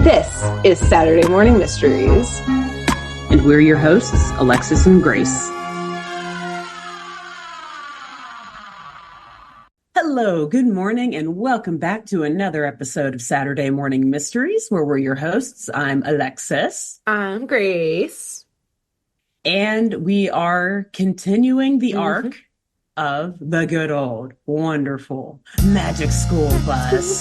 This is Saturday Morning Mysteries. And we're your hosts, Alexis and Grace. Hello, good morning, and welcome back to another episode of Saturday Morning Mysteries, where we're your hosts. I'm Alexis. I'm Grace. And we are continuing the arc of the good old, wonderful Magic School Bus.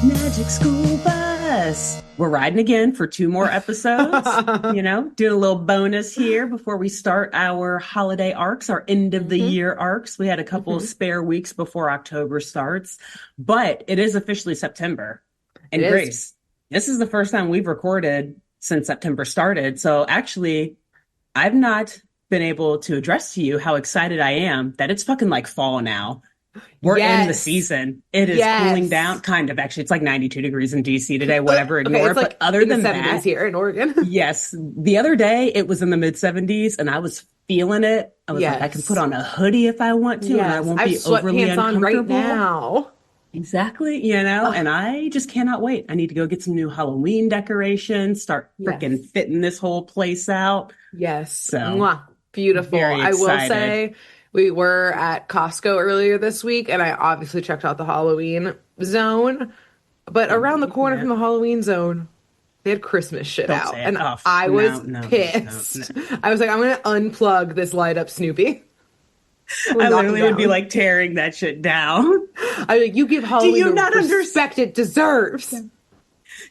Magic School Bus. We're riding again for 2 more episodes, doing a little bonus here before we start our holiday arcs, our end of the year arcs. We had a couple of spare weeks before October starts, but it is officially September. And Grace, this is the first time we've recorded since September started. So actually, I've not been able to address to you how excited I am that it's fucking like fall now. We're in the season. It is cooling down, kind of. Actually, it's like 92 degrees in DC today, whatever. Ignore it. But other than that, here in Oregon. Yes. The other day, it was in the mid 70s and I was feeling it. I was like, I can put on a hoodie if I want to, and I won't be overly uncomfortable. Right now. Exactly. And I just cannot wait. I need to go get some new Halloween decorations, start freaking fitting this whole place out. Yes. So beautiful. I will say, we were at Costco earlier this week, and I obviously checked out the Halloween zone. But around the corner from the Halloween zone, they had Christmas shit out. And I was pissed. I was like, I'm going to unplug this light up Snoopy. I literally would be like tearing that shit down. I like, you give Halloween the respect it deserves.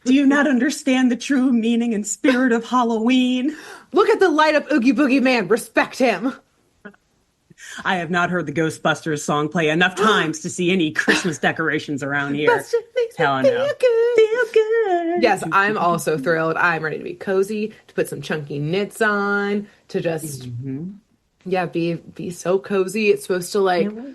Do you not understand the true meaning and spirit of Halloween? Look at the light up Oogie Boogie Man. Respect him. I have not heard the Ghostbusters song play enough times to see any Christmas decorations around here. Buster makes me feel good. Feel good. Yes, I'm also thrilled. I'm ready to be cozy, to put some chunky knits on, to just, be so cozy. It's supposed to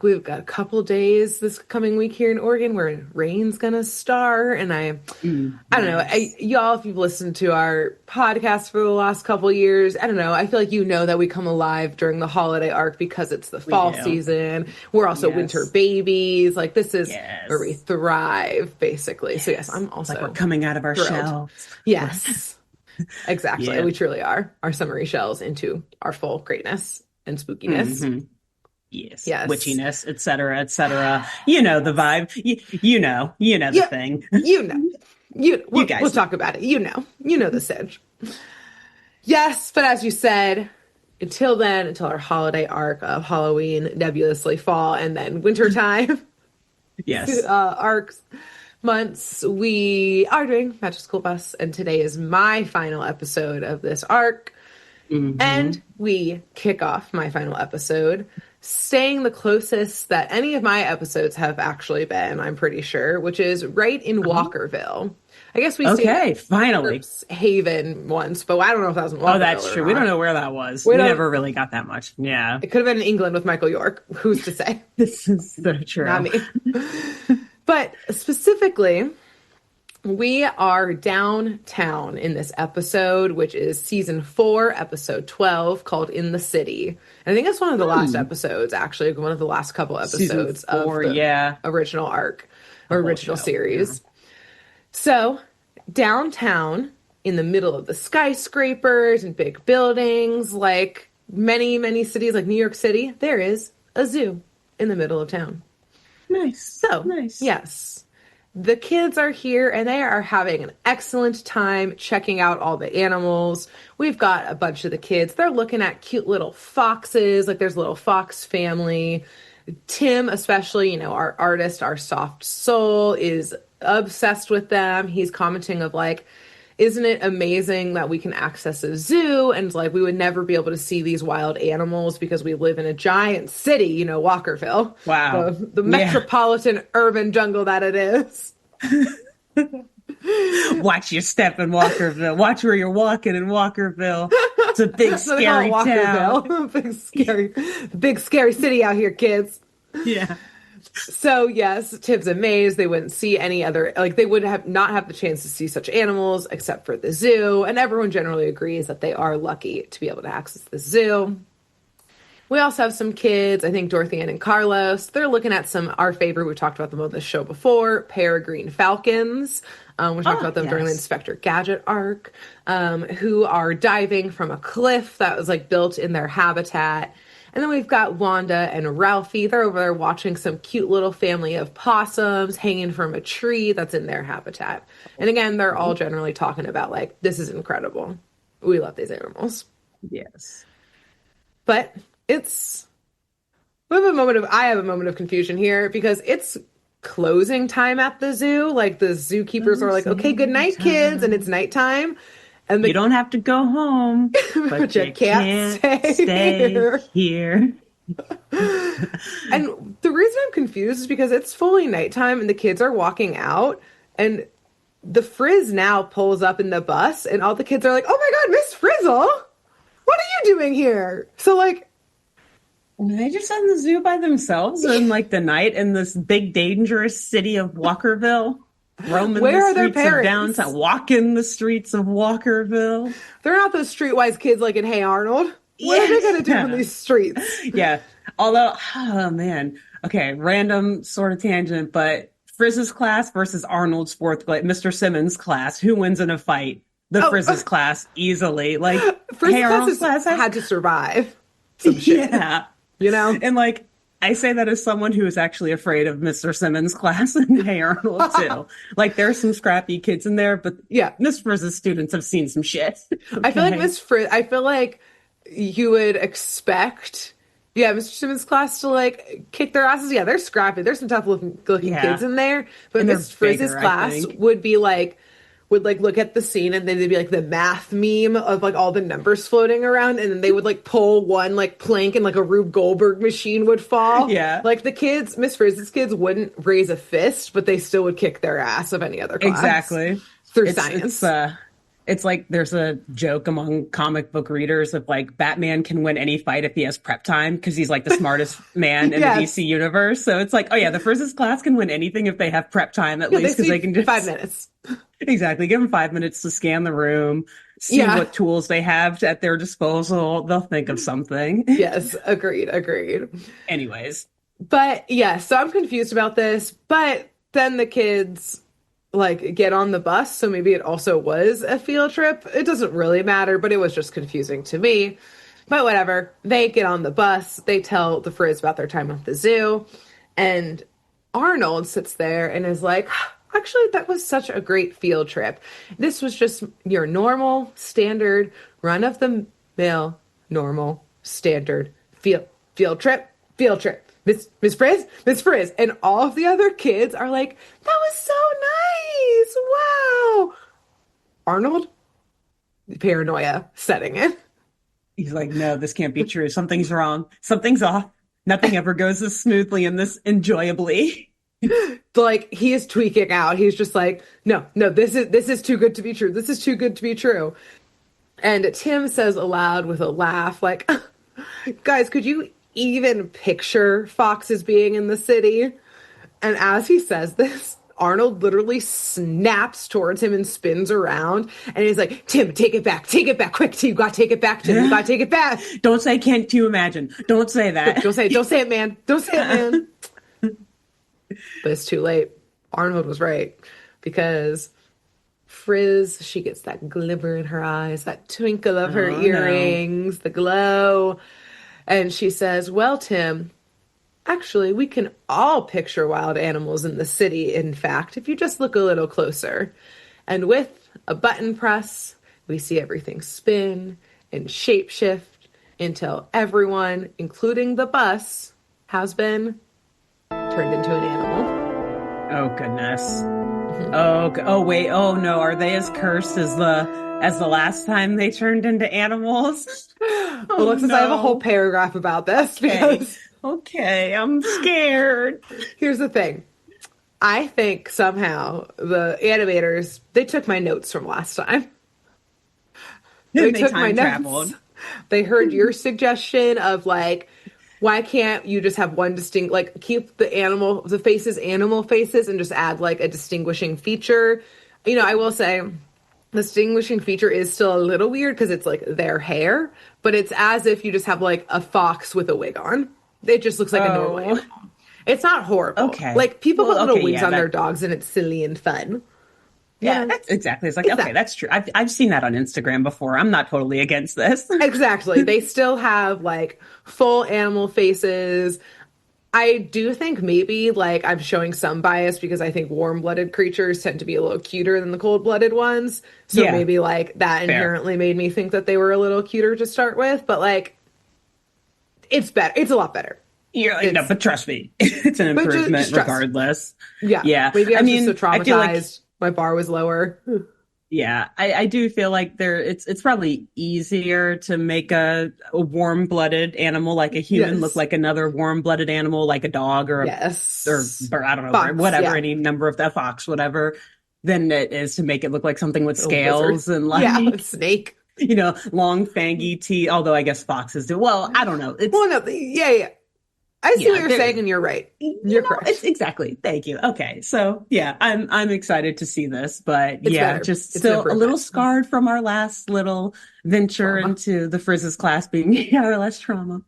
we've got a couple days this coming week here in Oregon where rain's gonna start, and I don't know, y'all, if you've listened to our podcast for the last couple years, I don't know, I feel like that we come alive during the holiday arc because it's the fall season. We're also winter babies. Like, this is where we thrive, basically. So yes, I'm also like we're coming out of our shells. Yes. Exactly. We truly are our summery shells into our full greatness and spookiness. Yes. Witchiness, et cetera, et cetera. You know the vibe. You know the thing. We'll talk about it. You know the cinch. Yes, but as you said, until our holiday arc of Halloween, nebulously fall, and then wintertime. Arcs, months, we are doing Magic School Bus, and today is my final episode of this arc. And we kick off my final episode staying the closest that any of my episodes have actually been, I'm pretty sure, which is right in Walkerville. I guess we stayed finally Haven once, but I don't know if that was in Walkerville. Oh, that's true. We don't know where that was. We never really got that much. Yeah. It could have been in England with Michael York. Who's to say? This is so true. Not me. But specifically, we are downtown in this episode, which is season 4, episode 12, called In the City. And I think it's one of the last episodes, actually, one of the last couple episodes of the original arc, or original series. Yeah. So, downtown, in the middle of the skyscrapers and big buildings, like many, many cities, like New York City, there is a zoo in the middle of town. Nice. So, yes. The kids are here and they are having an excellent time checking out all the animals. We've got a bunch of the kids. They're looking at cute little foxes. Like, there's a little fox family. Tim, especially, our artist, our soft soul, is obsessed with them. He's commenting of like, isn't it amazing that we can access a zoo and like we would never be able to see these wild animals because we live in a giant city, Walkerville. Wow. The metropolitan urban jungle that it is. Watch your step in Walkerville. Watch where you're walking in Walkerville. It's a big scary town. big scary city out here, kids. Yeah. So, yes, Tim's amazed. They wouldn't see any other, like, they would not have the chance to see such animals except for the zoo. And everyone generally agrees that they are lucky to be able to access the zoo. We also have some kids, I think Dorothy Ann and Carlos. They're looking at our favorite, we talked about them on this show before, peregrine falcons. We talked about them during the Inspector Gadget arc, who are diving from a cliff that was like built in their habitat. And then we've got Wanda and Ralphie. They're over there watching some cute little family of possums hanging from a tree that's in their habitat. And again, they're all generally talking about like, this is incredible. We love these animals. Yes. But I have a moment of confusion here because it's closing time at the zoo. Like the zookeepers are like, okay, good night, kids. And it's nighttime. And you don't have to go home, but you can't stay here. And the reason I'm confused is because it's fully nighttime and the kids are walking out and the Frizz now pulls up in the bus and all the kids are like, oh my God, Miss Frizzle, what are you doing here? So like, are they just in the zoo by themselves in like the night in this big dangerous city of Walkerville? Roaming Where the are their streets parents? of downtown, walking the streets of Walkerville. They're not those streetwise kids like in Hey Arnold. What are they going to do in these streets? Yeah. Although, oh man. Okay, random sort of tangent, but Frizz's class versus Arnold's fourth grade, Mr. Simmons' class. Who wins in a fight? The Frizz's class easily. Like, Frizz's class had to survive some shit. Yeah. You know? And like, I say that as someone who is actually afraid of Mr. Simmons' class and Hey Arnold too. Like there's some scrappy kids in there, but yeah, Miss Frizz's students have seen some shit. Okay. I feel like I feel like you would expect, Mr. Simmons' class to like kick their asses. Yeah, they're scrappy. There's some tough looking kids in there, but Miss Frizz's class would look at the scene and then they'd be like the math meme of like all the numbers floating around and then they would like pull one like plank and like a Rube Goldberg machine would fall. Yeah. Like the kids, Miss Frizz's kids wouldn't raise a fist, but they still would kick their ass of any other class. Exactly. Through science. It's like there's a joke among comic book readers of like Batman can win any fight if he has prep time because he's like the smartest man in the DC universe. So it's like, oh yeah, the Frizz's class can win anything if they have prep time at least because they can just 5 minutes. Exactly. Give them 5 minutes to scan the room, see what tools they have at their disposal. They'll think of something. Yes, agreed. Anyways. But yeah, so I'm confused about this. But then the kids like get on the bus, so maybe it also was a field trip. It doesn't really matter, but it was just confusing to me. But whatever. They get on the bus. They tell the Frizz about their time at the zoo. And Arnold sits there and is like, actually, that was such a great field trip. This was just your normal, standard, run-of-the-mill, normal, standard field trip. Miss Frizz. And all of the other kids are like, that was so nice. Wow. Arnold, paranoia setting in. He's like, no, this can't be true. Something's wrong. Something's off. Nothing ever goes as smoothly and this enjoyably. Like he is tweaking out. He's just like, no, this is too good to be true. This is too good to be true. And Tim says aloud with a laugh, like, guys, could you even picture foxes being in the city? And as he says this, Arnold literally snaps towards him and spins around. And he's like, Tim, take it back, quick. You gotta take it back, Tim. You gotta take it back. Don't say, can't you imagine? Don't say that. Don't say it, man. But it's too late. Arnold was right. Because Frizz, she gets that glimmer in her eyes, that twinkle of her earrings, the glow. And she says, well, Tim, actually, we can all picture wild animals in the city, in fact, if you just look a little closer. And with a button press, we see everything spin and shapeshift until everyone, including the bus, has been turned into an animal. Oh, goodness. Oh, wait. Oh, no. Are they as cursed as the last time they turned into animals? Alexis, I have a whole paragraph about this because... Okay, I'm scared. Here's the thing. I think somehow the animators, they took my notes from last time. They took my notes. Traveled. They heard your suggestion of like, why can't you just have one distinct, like keep the faces animal faces and just add like a distinguishing feature? You know, I will say distinguishing feature is still a little weird because it's like their hair, but it's as if you just have like a fox with a wig on. It just looks like a normal animal. It's not horrible. Okay. Like people put little wigs yeah, on their dogs and it's silly and fun. Yeah, that's exactly. It's like, okay, that's true. I've seen that on Instagram before. I'm not totally against this. Exactly. They still have like full animal faces. I do think maybe like I'm showing some bias because I think warm-blooded creatures tend to be a little cuter than the cold-blooded ones. So maybe like that inherently made me think that they were a little cuter to start with. But like, it's better. It's a lot better. You're like, no, but trust me, it's an improvement regardless. Yeah. Maybe I was just so traumatized. My bar was lower. Yeah, I do feel like it's probably easier to make a warm-blooded animal like a human look like another warm-blooded animal like a dog or or I don't know, fox, whatever, any number of the fox, whatever, than it is to make it look like something with scales and like a snake. You know, long fangy teeth, although I guess foxes do. Well, I don't know. I see what you're saying, and you're right. You're correct. Exactly. Thank you. Okay, so yeah, I'm excited to see this, but just still a little scarred from our last little venture into the Frizz's class being our last trauma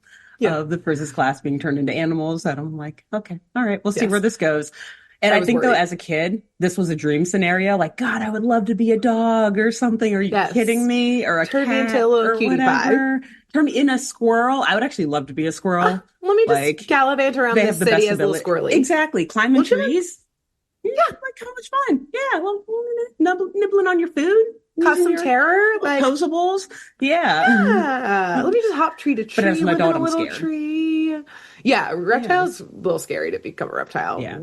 of the Frizz's class being turned into animals. That I'm like, okay, all right, we'll see where this goes. And I think, though, as a kid, this was a dream scenario. Like, God, I would love to be a dog or something. Are you kidding me? Or a turn cat me into a little or cutie whatever. Turn me in a squirrel. I would actually love to be a squirrel. Let me just gallivant around the city as a little squirrely. Exactly. Climbing trees. Yeah, like how much fun. Yeah, well, nibbling on your food. Cause some terror. Like posables. Yeah. Let me just hop tree to tree. But as an adult, I'm scared. Tree. Yeah, reptiles a little scary to become a reptile. Yeah.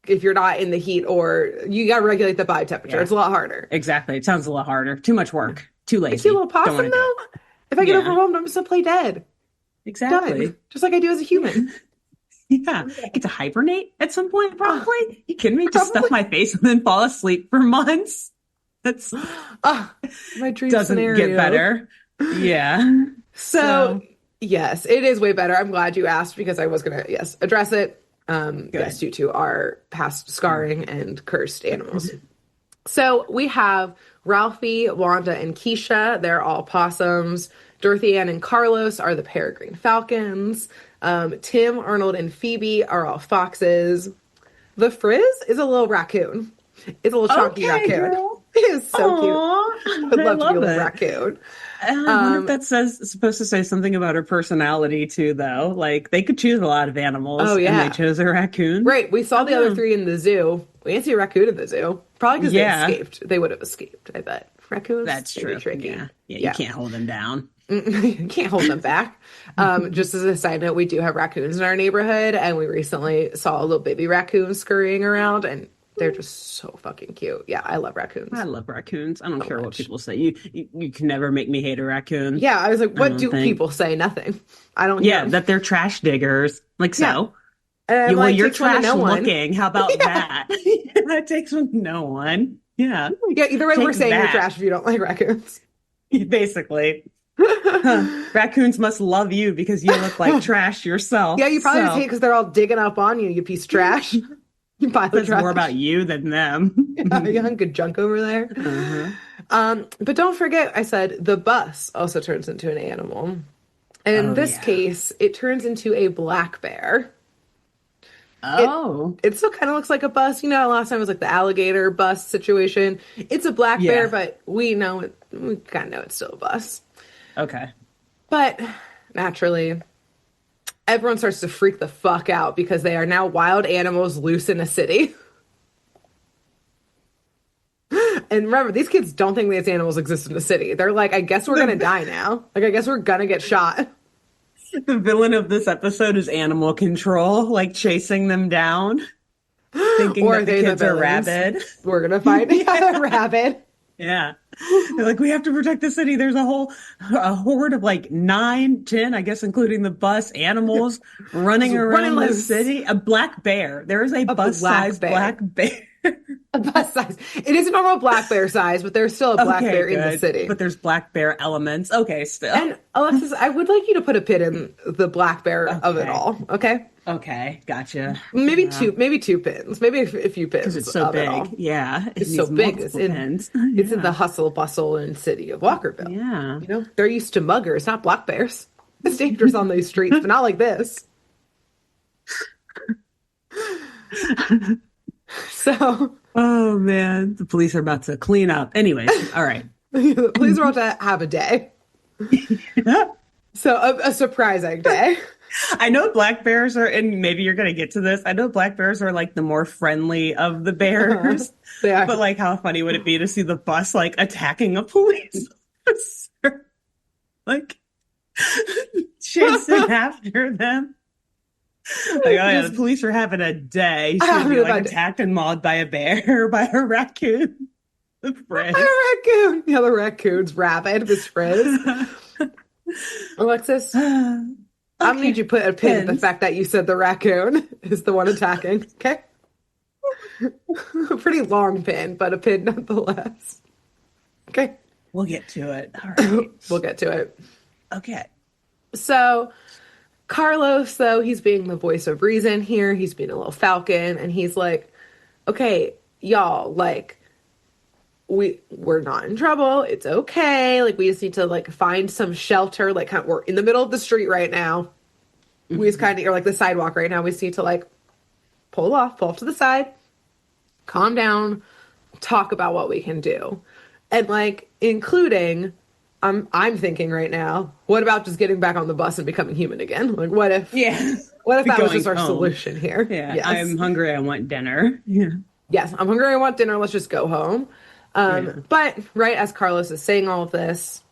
If you're not in the heat or you got to regulate the body temperature. Yeah. It's a lot harder. Exactly. It sounds a lot harder. Too much work. Too lazy. I see a little possum though. If I get overwhelmed, I'm just going to play dead. Exactly. Done. Just like I do as a human. Yeah. Get to hibernate at some point, probably. You kidding me? Just stuff my face and then fall asleep for months. That's my dream doesn't scenario. Get better. Yeah. So, yes, it is way better. I'm glad you asked because I was going to, address it. Yes, due to our past scarring and cursed animals. So we have Ralphie, Wanda, and Keisha. They're all possums. Dorothy Ann and Carlos are the peregrine falcons. Tim, Arnold, and Phoebe are all foxes. The Frizz is a little raccoon. It's a little chunky raccoon. Girl. It is so cute. I'd love to be a little raccoon. I wonder if that's supposed to say something about her personality too, though. Like they could choose a lot of animals. And they chose a raccoon. Right. We saw the other three in the zoo. We didn't see a raccoon in the zoo. Probably because they escaped. They would have escaped, I bet. Raccoons. That's true. Tricky. Yeah, you can't hold them down. You can't hold them back. Just as a side note, we do have raccoons in our neighborhood, and we recently saw a little baby raccoon scurrying around, and they're just so fucking cute. Yeah, I love raccoons. I love raccoons. I don't care what people say. You can never make me hate a raccoon. Yeah, I was like, what do people say? Nothing. I don't know. Yeah, that they're trash diggers. Like so. Well, you're trash looking. How about that? That takes no one. Yeah. Yeah, either way, we're saying you're trash if you don't like raccoons. Basically. Raccoons must love you because you look like trash yourself. Yeah, you probably just hate because they're all digging up on you, you piece of trash. You pile of trash. More about you than them. You hunk good junk over there. But don't forget, I said the bus also turns into an animal. And in this case, it turns into a black bear. It still kind of looks like a bus. You know, last time it was like the alligator bus situation. It's a black bear, but we kind of know it's still a bus. Okay. But naturally, everyone starts to freak the fuck out because they are now wild animals loose in a city. And remember, these kids don't think these animals exist in the city. They're like, I guess we're going to die now. Like, I guess we're going to get shot. The villain of this episode is animal control, like chasing them down. Thinking that the kids are rabid. We're going to find they're rabid. Yeah. They're like, we have to protect the city. There's a horde of like 9, 10, I guess, including the bus, animals running around the city. A black bear. There is a bus-sized black bear. A bus size. It is a normal black bear size, but there's still a black Okay, bear in good. the city. But there's black bear elements. Okay, still. And Alexis, I would like you to put a pin in the black bear of it Okay. all. Okay. Okay, gotcha. Maybe two pins, maybe a few Because pins it's so of it all. big. Yeah, it It's so needs big. multiple pins. It's in Yeah. the hustle bustle and city of Walkerville. Yeah. You know, they're used to muggers, not black bears. It's dangerous on these streets, but not like this. So, Oh man, the police are about to clean up. Anyways, all right. the police are about to have a day. So, a surprising day. I know black bears are, and maybe you're going to get to this. I know black bears are like the more friendly of the bears, They are. but like, how funny would it be to see the bus like attacking a police officer, like chasing after them? Like, oh yeah, the police are having a day. She's gonna be like attacked and mauled by a bear or by a raccoon. The Frizz. A raccoon. Yeah, the raccoon's rabid with Frizz. Alexis, I'm gonna need you to put a pin in the fact that you said the raccoon is the one attacking. Okay. A pretty long pin, but a pin nonetheless. Okay. We'll get to it. All right. We'll get to it. Okay. So Carlos, though, he's being the voice of reason here. He's being a little falcon, and he's like, okay, y'all, like, we're not in trouble. It's okay. Like, we just need to, like, find some shelter. Like, we're in the middle of the street right now. We just kind of, or like the sidewalk right now. We just need to, like, pull off to the side, calm down, talk about what we can do. And, like, including, I'm thinking right now, what about just getting back on the bus and becoming human again? Like, what if that was just our solution here? Yeah, yes. I'm hungry. I want dinner. Yeah. Yes, I'm hungry. I want dinner. Let's just go home. But right as Carlos is saying all of this,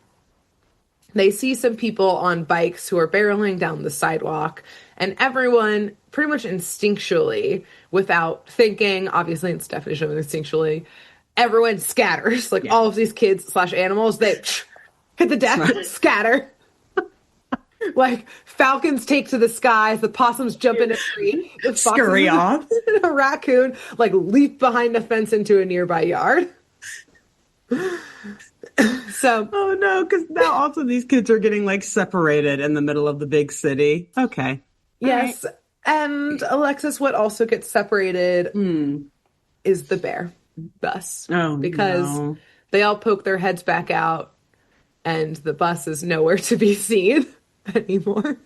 they see some people on bikes who are barreling down the sidewalk, and everyone pretty much instinctually, without thinking, obviously it's definition of instinctually, everyone scatters. Like all of these kids / animals, they hit the deck, scatter. Like falcons take to the skies, the possums jump in a tree, the scurry off. A raccoon like leap behind a fence into a nearby yard. So, oh no, because now also these kids are getting like separated in the middle of the big city. Okay. Yes. Right. And Alexis, what also gets separated is the bear bus. Oh, because they all poke their heads back out and the bus is nowhere to be seen anymore.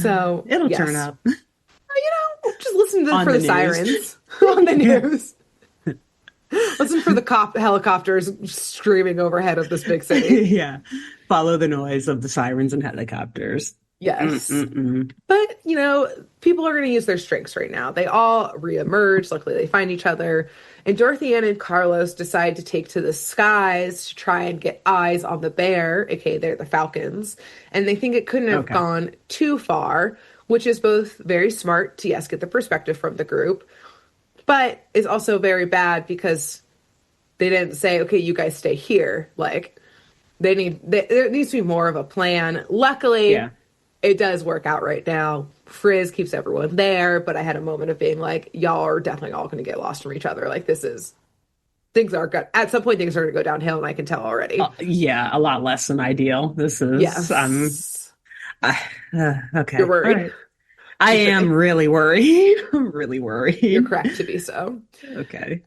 So it'll turn up. You know, just listen for the sirens on the news. Listen for the helicopters screaming overhead of this big city. Yeah. Follow the noise of the sirens and helicopters. Yes. But, you know, people are going to use their strengths right now. They all reemerge. Luckily, they find each other. And Dorothy Ann and Carlos decide to take to the skies to try and get eyes on the bear, aka they're the falcons. And they think it couldn't have gone too far, which is both very smart to, yes, get the perspective from the group, but is also very bad because they didn't say, okay, you guys stay here. Like, there needs to be more of a plan. Luckily, it does work out right now. Frizz keeps everyone there, but I had a moment of being like, y'all are definitely all going to get lost from each other. Like, things are good. At some point, things are going to go downhill, and I can tell already. Yeah, a lot less than ideal. This is, okay. You're worried. Right. I am really worried. I'm really worried. You're correct to be so. Okay.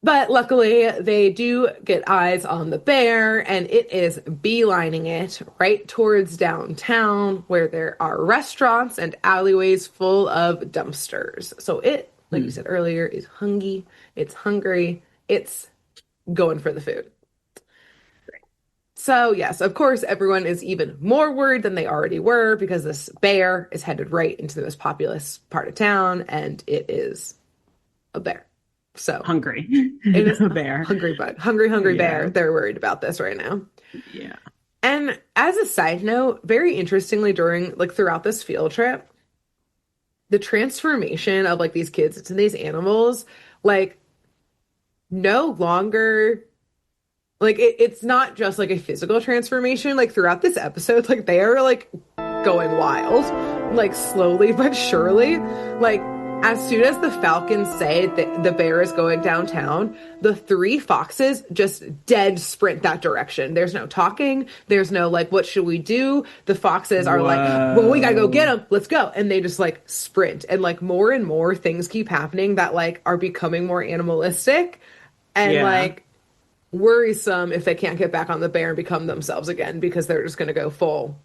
But luckily, they do get eyes on the bear, and it is beelining it right towards downtown, where there are restaurants and alleyways full of dumpsters. So it, like you said earlier, is hungry. It's hungry. It's going for the food. So, yes, of course, everyone is even more worried than they already were because this bear is headed right into the most populous part of town, and it is a bear. So hungry. It is a bear. Hungry bear. They're worried about this right now. Yeah. And as a side note, very interestingly, throughout this field trip, the transformation of like these kids into these animals, like no longer, like it's not just like a physical transformation. Like throughout this episode, like they are like going wild, like slowly but surely, like As soon as the falcons say that the bear is going downtown, the three foxes just dead sprint that direction. There's no talking. There's no like, what should we do? The foxes are like, well, we gotta go get them. Let's go. And they just like sprint. And like more and more things keep happening that like are becoming more animalistic and like worrisome if they can't get back on the bear and become themselves again, because they're just gonna go full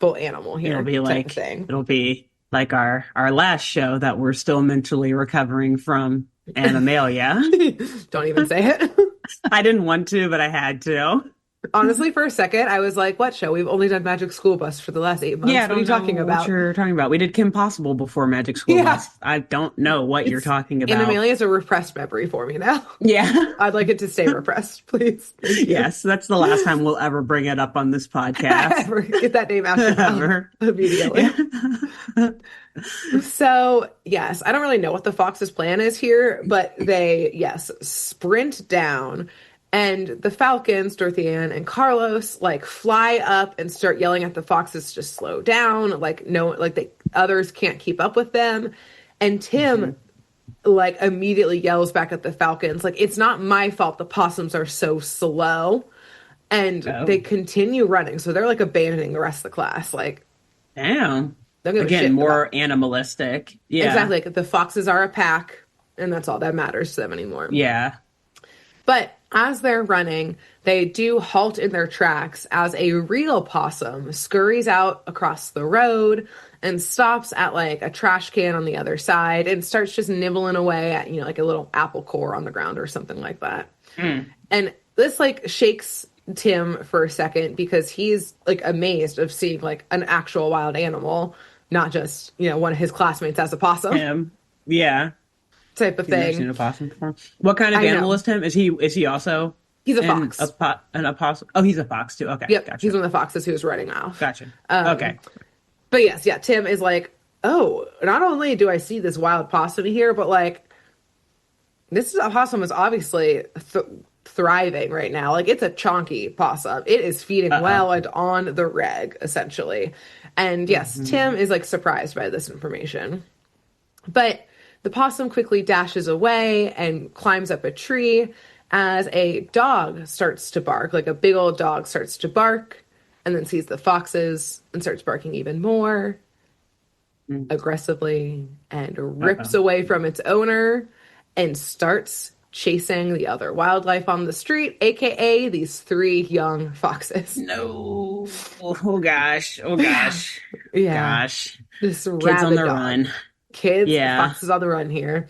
animal here. It'll be like, it'll be like our last show that we're still mentally recovering from, Animalia. Don't even say it. I didn't want to, but I had to. Honestly, for a second, I was like, what show? We've only done Magic School Bus for the last 8 months. Yeah, what are you talking about? What you're talking about. We did Kim Possible before Magic School Bus. I don't know what you're talking about. Animalia is a repressed memory for me now. Yeah. I'd like it to stay repressed, please. Yes, that's the last time we'll ever bring it up on this podcast. Ever. Get that name out your mouth immediately. Yeah. So, yes, I don't really know what the fox's plan is here, but they, sprint down. And the falcons, Dorothea and Carlos, like fly up and start yelling at the foxes to slow down. Like the others can't keep up with them. And Tim like immediately yells back at the falcons, like, it's not my fault the possums are so slow. And they continue running. So they're like abandoning the rest of the class. Like, damn. Again, more animalistic. Yeah. Exactly. Like the foxes are a pack, and that's all that matters to them anymore. Yeah. But as they're running, they do halt in their tracks as a real possum scurries out across the road and stops at like a trash can on the other side and starts just nibbling away at, like a little apple core on the ground or something like that. And this like shakes Tim for a second because he's like amazed of seeing like an actual wild animal, not just, one of his classmates as a possum. Yeah. Type of thing. Never seen a possum before. What kind of animal is Tim? Is he also? He's a fox. An opossum. Oh, he's a fox too. Okay. Yep. Gotcha. He's one of the foxes who's running off. Gotcha. Okay. But yes, Tim is like, oh, not only do I see this wild possum here, but like, this possum is obviously thriving right now. Like, it's a chonky possum. It is feeding well and on the reg, essentially. And yes, Tim is like surprised by this information. But the possum quickly dashes away and climbs up a tree as a dog starts to bark, like a big old dog starts to bark, and then sees the foxes and starts barking even more aggressively and rips away from its owner and starts chasing the other wildlife on the street, aka these three young foxes. No. Oh gosh. Gosh. This kids on the run. Foxes on the run here.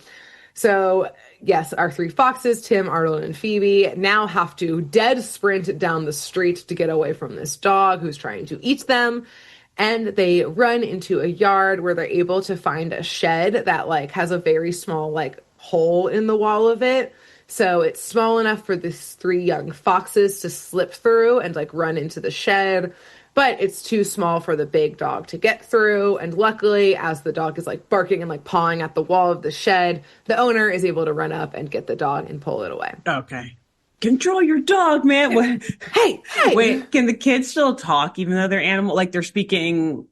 So, yes, our three foxes, Tim, Arnold, and Phoebe, now have to dead sprint down the street to get away from this dog who's trying to eat them. And they run into a yard where they're able to find a shed that, like, has a very small, like, hole in the wall of it. So it's small enough for these three young foxes to slip through and, like, run into the shed. But it's too small for the big dog to get through. And luckily, as the dog is like barking and like pawing at the wall of the shed, the owner is able to run up and get the dog and pull it away. Okay. Control your dog, man. Hey. Wait, can the kids still talk even though they're animal? Like they're speaking.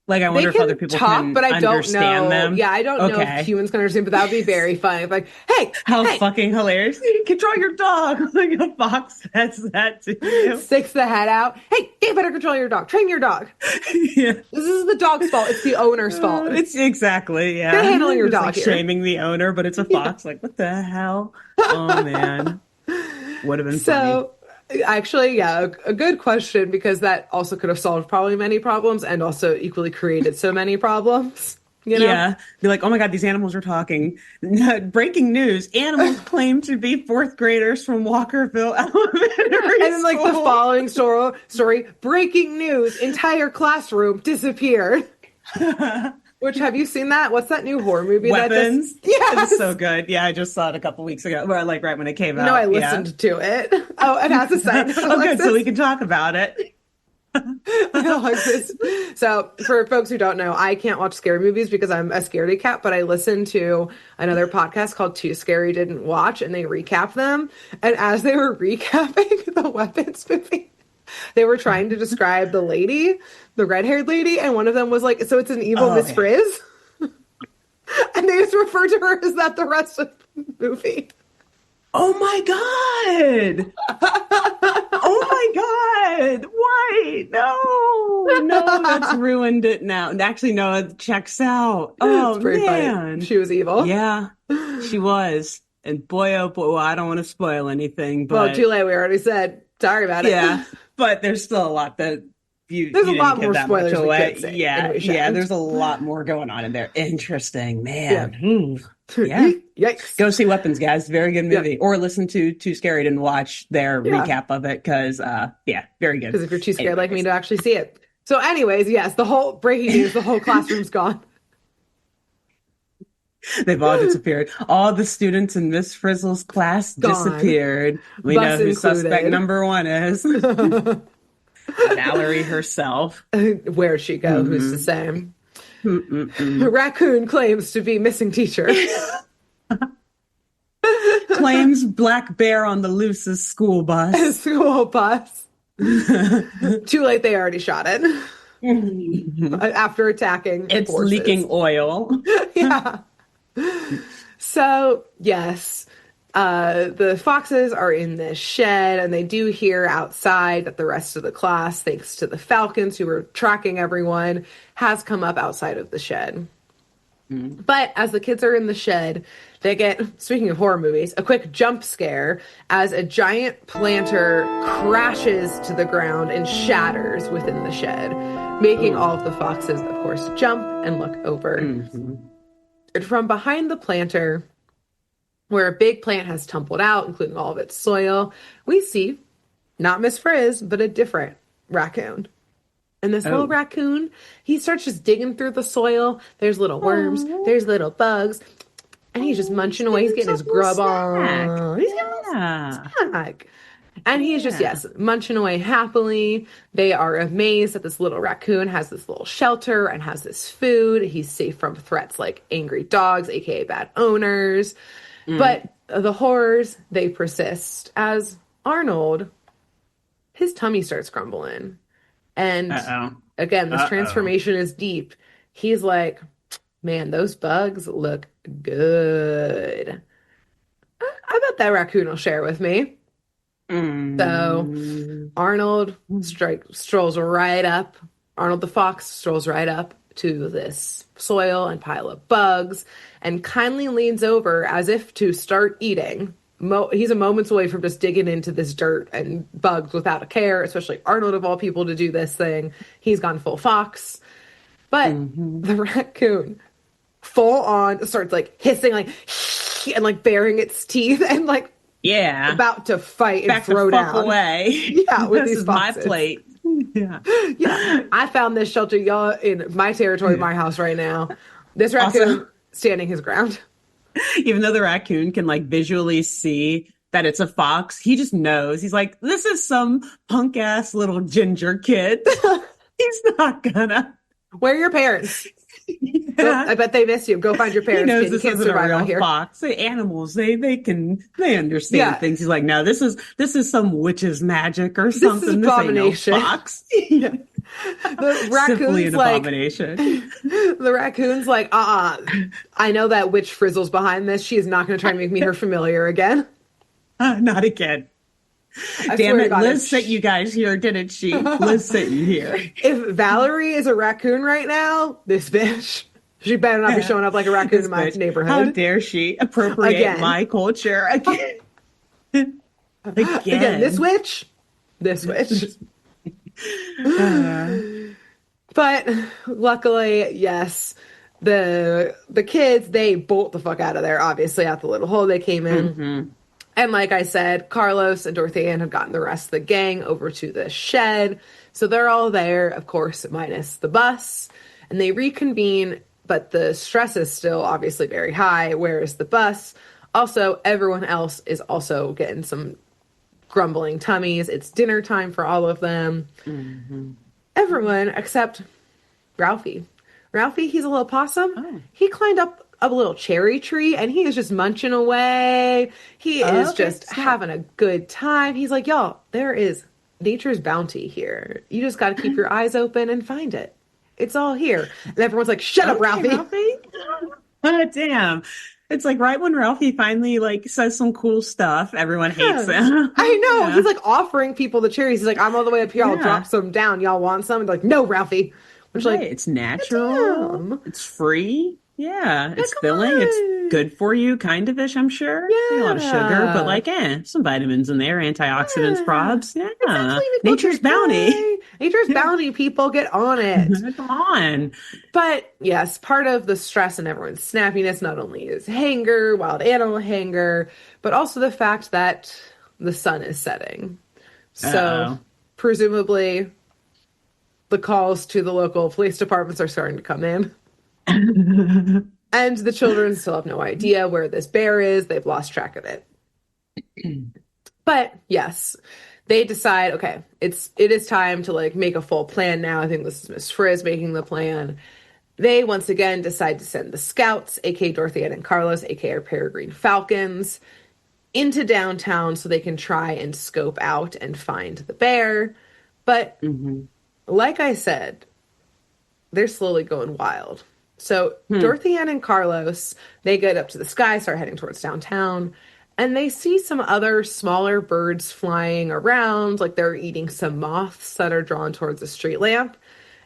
Like, I wonder if other people can but I understand don't know. them. Yeah, I don't know if humans can understand, but that would be very funny. Like, hey, fucking hilarious. Control your dog. Like a fox says that to you. Sticks the head out. Hey, you better control your dog. Train your dog. Yeah. This is the dog's fault. It's the owner's fault. It's exactly, yeah. They're handling your dog like here. Shaming the owner, but it's a fox. Like, what the hell? Oh, man. Would have been funny. Actually, a good question, because that also could have solved probably many problems and also equally created so many problems. Yeah. Be like, oh my God, these animals are talking. Breaking news. Animals claim to be fourth graders from Walkerville Elementary And then like the following story, breaking news, entire classroom disappeared. Which, have you seen that? What's that new horror movie? Weapons? Yes. It's so good. Yeah, I just saw it a couple weeks ago, or like right when it came out. No, I listened to it. Oh, it has a side note. Oh, good, so we can talk about it. Alexis. So, for folks who don't know, I can't watch scary movies because I'm a scaredy cat, but I listen to another podcast called Too Scary Didn't Watch, and they recap them. And as they were recapping the Weapons movie, they were trying to describe the lady, the red-haired lady, and one of them was like, so it's an evil Miss Frizz? And they refer to her as that the rest of the movie. Oh my God. Oh my God. Why? No, that's ruined it now. Actually, no, it checks out. Oh, It's pretty man. funny. She was evil. Yeah, she was. And boy, oh boy, well, I don't want to spoil anything, but well, too late. We already said. Sorry about it. yeah, but there's still a lot that you There's a didn't lot give more that much spoilers we away. could say, Yeah, and we yeah, shan't. there's a lot more going on in there. Interesting, man. Yeah. Yeah. Yikes. Go see Weapons, guys. Very good movie. Yeah. Or listen to Too Scary and watch their recap of it because, yeah, very good. Because if you're too scared like me to actually see it. So anyways, yes, the whole breaking news, the whole classroom's gone. They've all disappeared. All the students in Miss Frizzle's class disappeared. We know who suspect number one is. Valerie herself. Where'd she go? Who's to say? Raccoon claims to be missing teacher. Claims black bear on the loose school bus. School bus. Too late, they already shot it. After attacking It's forces. leaking oil. Yeah. So, yes, the foxes are in this shed, and they do hear outside that the rest of the class, thanks to the falcons who were tracking everyone, has come up outside of the shed. But as the kids are in the shed, they get, speaking of horror movies, a quick jump scare as a giant planter crashes to the ground and shatters within the shed, making all of the foxes, of course, jump and look over. And from behind the planter, where a big plant has tumbled out, including all of its soil, we see not Miss Frizz, but a different raccoon. And this little raccoon, he starts just digging through the soil. There's little worms, there's little bugs, and he's just munching away. He's getting his grub on. He's getting a snack. And he's just, yes, munching away happily. They are amazed that this little raccoon has this little shelter and has this food. He's safe from threats like angry dogs, aka bad owners. But the horrors, they persist. As Arnold, his tummy starts grumbling. And again, this transformation is deep. He's like, man, those bugs look good. I bet that raccoon will share with me. So Arnold strolls right up. Arnold the fox strolls right up to this soil and pile of bugs and kindly leans over as if to start eating. He's a moment's away from just digging into this dirt and bugs without a care, especially Arnold of all people to do this thing. He's gone full fox. But the raccoon full on starts like hissing like and like baring its teeth and like about to fight and throw down away. Yeah, with this these is foxes. my plate. Yeah. I found this shelter, y'all, in my territory, my house right now. This raccoon also, standing his ground. Even though the raccoon can like visually see that it's a fox, he just knows. He's like, this is some punk ass little ginger kid. He's not gonna. Where are your parents? Yeah. I bet they miss you. Go find your parents. He knows kid. this You can't isn't a survive real out here. fox. The animals, they understand things. He's like, no, this is some witch's magic or something. This is abomination. Ain't no fox. The raccoon's like, the raccoon's like, I know that witch Frizzle's behind this. She is not going to try and make me her familiar again. Not again. Damn it, Liz sent you guys here, didn't she? Liz sent you here. If Valerie is a raccoon right now, this bitch, she better not be showing up like a raccoon in my neighborhood. How dare she appropriate my culture again? Again, this witch. But luckily, yes, the kids, they bolt the fuck out of there, obviously, out the little hole they came in. And like I said, Carlos and Dorothy Ann have gotten the rest of the gang over to the shed. So they're all there, of course, minus the bus. And they reconvene, but the stress is still obviously very high, whereas the bus, also, everyone else is also getting some grumbling tummies. It's dinner time for all of them. Everyone except Ralphie. Ralphie, he's a little possum. He climbed up a little cherry tree and he is just munching away. He is just having a good time. He's like, y'all, there is nature's bounty here. You just got to keep your eyes open and find it. It's all here. And everyone's like, shut up, Ralphie. Oh, damn. It's like right when Ralphie finally like says some cool stuff, everyone hates Yes. him. I know. Yeah. He's like offering people the cherries. He's like, I'm all the way up here. I'll drop Yeah. some down. Y'all want some? And they're like, no, Ralphie. Which, Right. like, It's natural. damn. It's free. Yeah. Yeah, It's come filling. It's on. good for you, kind of ish, I'm sure. Ain't a lot of sugar, but Yeah. like, some vitamins in there, antioxidants, Yeah. probs. Yeah. Exactly. The Nature's culture's bounty. pie. Nature's Yeah. bounty, people. Get on it. Come on. But yes, part of the stress and everyone's snappiness not only is hanger, wild animal hanger, but also the fact that the sun is setting. So Uh-oh. presumably the calls to the local police departments are starting to come in. And the children still have no idea where this bear is. They've lost track of it. But yes, they decide, okay, it is time to like make a full plan now. I think this is Miss Frizz making the plan. They once again decide to send the scouts, aka Dorothy and Carlos, aka our Peregrine Falcons, into downtown so they can try and scope out and find the bear. But Mhm. like I said, they're slowly going wild. So Hmm. Dorothy Ann and Carlos, they get up to the sky, start heading towards downtown, and they see some other smaller birds flying around, like they're eating some moths that are drawn towards a street lamp.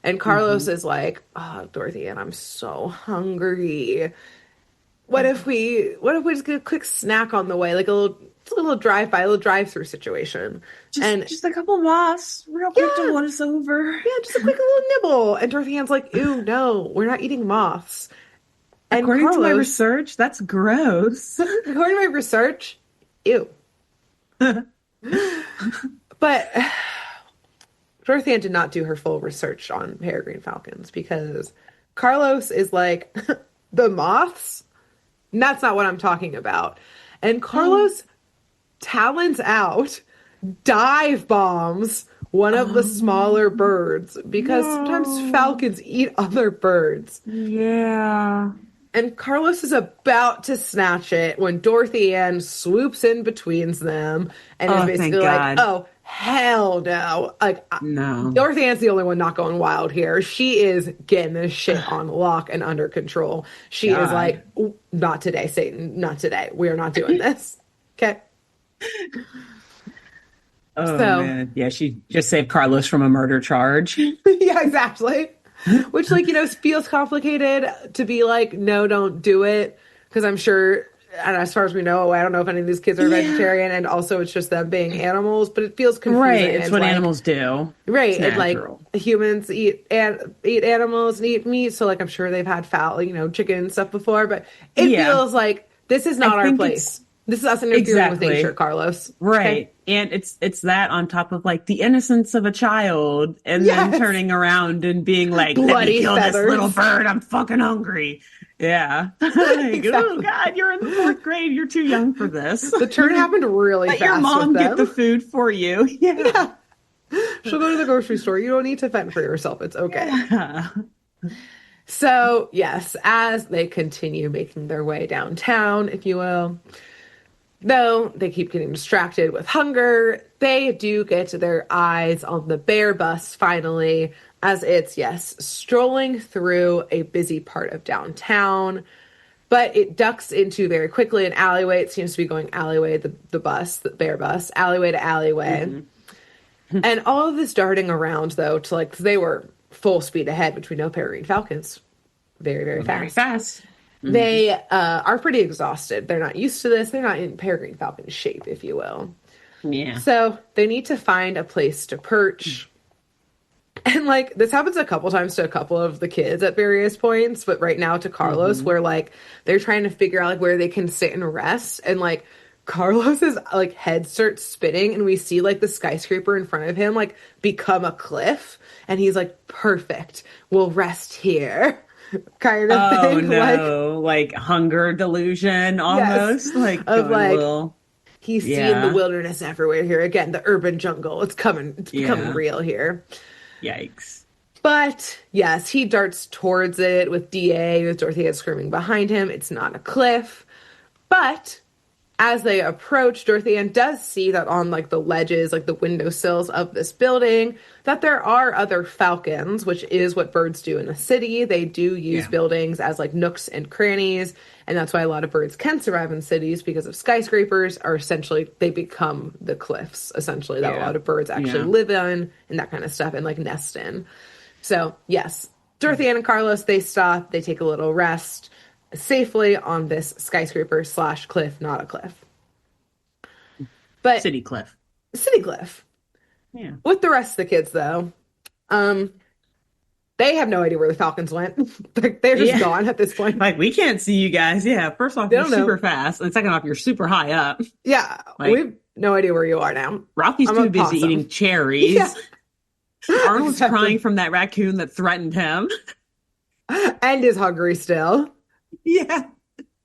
And Carlos Mhm. is like, "Oh, Dorothy Ann, I'm so hungry. What if we just get a quick snack on the way, like a little drive by, a little drive through situation?" Just And just a couple moths, real quick to yeah, win us over. yeah, just a quick little nibble. And Dorothy Ann's like, "Ew, no, we're not eating moths." And According to my Carlos, research, that's gross. according to my research, ew. But Dorothy Ann did not do her full research on peregrine falcons because Carlos is like, the moths? And that's not what I'm talking about. And Carlos talons out, dive bombs one of the smaller Um, birds because sometimes no. falcons eat other birds. Yeah. And Carlos is about to snatch it when Dorothy Ann swoops in between them and is Oh, basically thank like, God. oh, hell no. Like, No. Dorothy Ann's the only one not going wild here. She is getting this shit on lock and under control. She is God. like, not today, Satan. Not today. We are not doing this. Okay. Oh So, man. Yeah, she just saved Carlos from a murder charge. yeah, exactly. Which, like, feels complicated to be like, no, don't do it. Because I'm sure, and as far as we know, I don't know if any of these kids are Yeah. vegetarian, and also it's just them being animals, but it feels Right. confusing. It's And what like, animals do. It's right, and like natural. humans eat animals and eat meat, so like I'm sure they've had fowl, chicken and stuff before, but it Yeah. feels like this is I not our think it's place. This is us interfering with nature, exactly. Carlos. Okay? Right. And it's that on top of like the innocence of a child and then Yes, turning around and being like, let me bloody kill this little feathers. bird. I'm fucking hungry. Yeah. Like, oh Exactly. God, you're in the fourth grade. You're too young for this. The turn happened really Let your fast with mom get the them. food for you. Yeah. Yeah. She'll go to the grocery store. You don't need to fend for yourself. It's okay. Yeah. So, yes, as they continue making their way downtown, if you will, though they keep getting distracted with hunger, they do get their eyes on the bear bus finally, as it's, yes, strolling through a busy part of downtown. But it ducks into very quickly an alleyway. It seems to be going alleyway, the bus, the bear bus, alleyway to alleyway. Mhm. And all of this darting around, though, to like, 'cause they were full speed ahead, which we know Peregrine Falcons. Very, very Very fast. fast. Mhm. They are pretty exhausted. They're not used to this. They're not in Peregrine Falcon shape, if you will. Yeah. So they need to find a place to perch. And like, this happens a couple times to a couple of the kids at various points, but right now to Carlos, Mhm. where like they're trying to figure out like where they can sit and rest. And like, Carlos's like head starts spinning, and we see like the skyscraper in front of him like become a cliff, and he's like, "Perfect, we'll rest here," kind of Oh thing. Like, no, like hunger delusion yes, almost, like of going a like little, he's seeing the yeah, wilderness everywhere here again, the urban jungle. It's coming, it's becoming yeah, real here. yikes. But yes, he darts towards it with DA, with Dorothea screaming behind him. It's not a cliff, but As they approach, Dorothy Ann does see that on like the ledges, like the windowsills of this building, that there are other falcons, which is what birds do in the city. They do use buildings as like nooks and crannies, and that's why a lot of birds can survive in cities because of skyscrapers are essentially they become the cliffs essentially that a lot of birds actually live in and that kind of stuff and like nest in. So yes, Dorothy Ann and Carlos, they stop, they take a little rest safely on this skyscraper / cliff, not a cliff. But city cliff. City cliff. Yeah. With the rest of the kids though, they have no idea where the falcons went. They're just gone at this point. Like, we can't see you guys. Yeah. First off, you're super fast. And second off, you're super high up. Yeah. Like, we've no idea where you are now. Rocky's too busy eating cherries. Yeah. Arnold's crying from that raccoon that threatened him. And is hungry still. Yeah.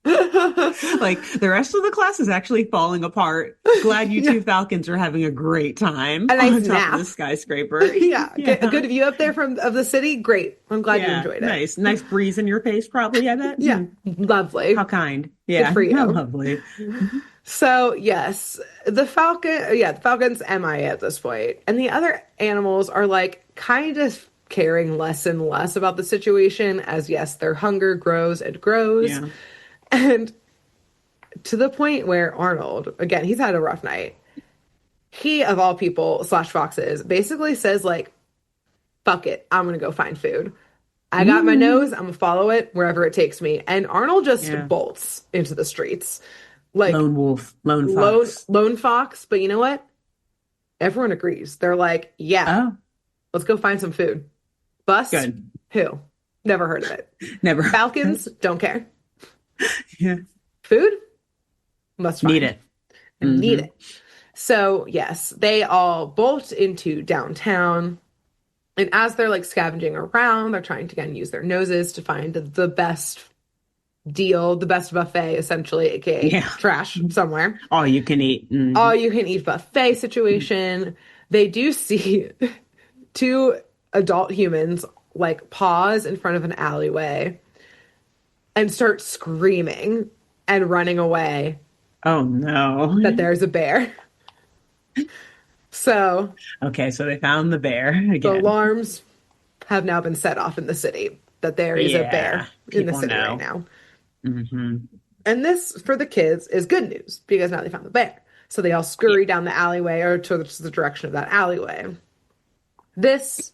Like, the rest of the class is actually falling apart. Glad you two falcons are having a great time on top of the skyscraper. Yeah. A good view up there of the city. Great. I'm glad you enjoyed it. Nice breeze in your face, probably, I bet. Yeah. Lovely. How kind. Yeah. Good for you. How lovely. So, yes, the falcon's MIA at this point. And the other animals are like kind of caring less and less about the situation as, yes, their hunger grows and grows. Yeah. And to the point where Arnold, again, he's had a rough night. He, of all people / foxes, basically says, like, fuck it, I'm going to go find food. I got my nose, I'm going to follow it wherever it takes me. And Arnold just bolts into the streets. Like lone wolf, lone fox. Lone fox. But you know what? Everyone agrees. They're like, let's go find some food. Bus? Good. Who? Never heard of it. Never. Falcons? Don't care. Yeah. Food? Must find. Need it. Need it. So, yes, they all bolt into downtown. And as they're like scavenging around, they're trying to again use their noses to find the best deal, the best buffet, essentially, aka trash somewhere. All you can eat. All you can eat buffet situation. They do see two adult humans like pause in front of an alleyway and start screaming and running away. Oh no. That there's a bear. So. Okay, so they found the bear again. The alarms have now been set off in the city that there is a bear in the city right now. Mm-hmm. And this, for the kids, is good news because now they found the bear. So they all scurry down the alleyway or towards the direction of that alleyway. This,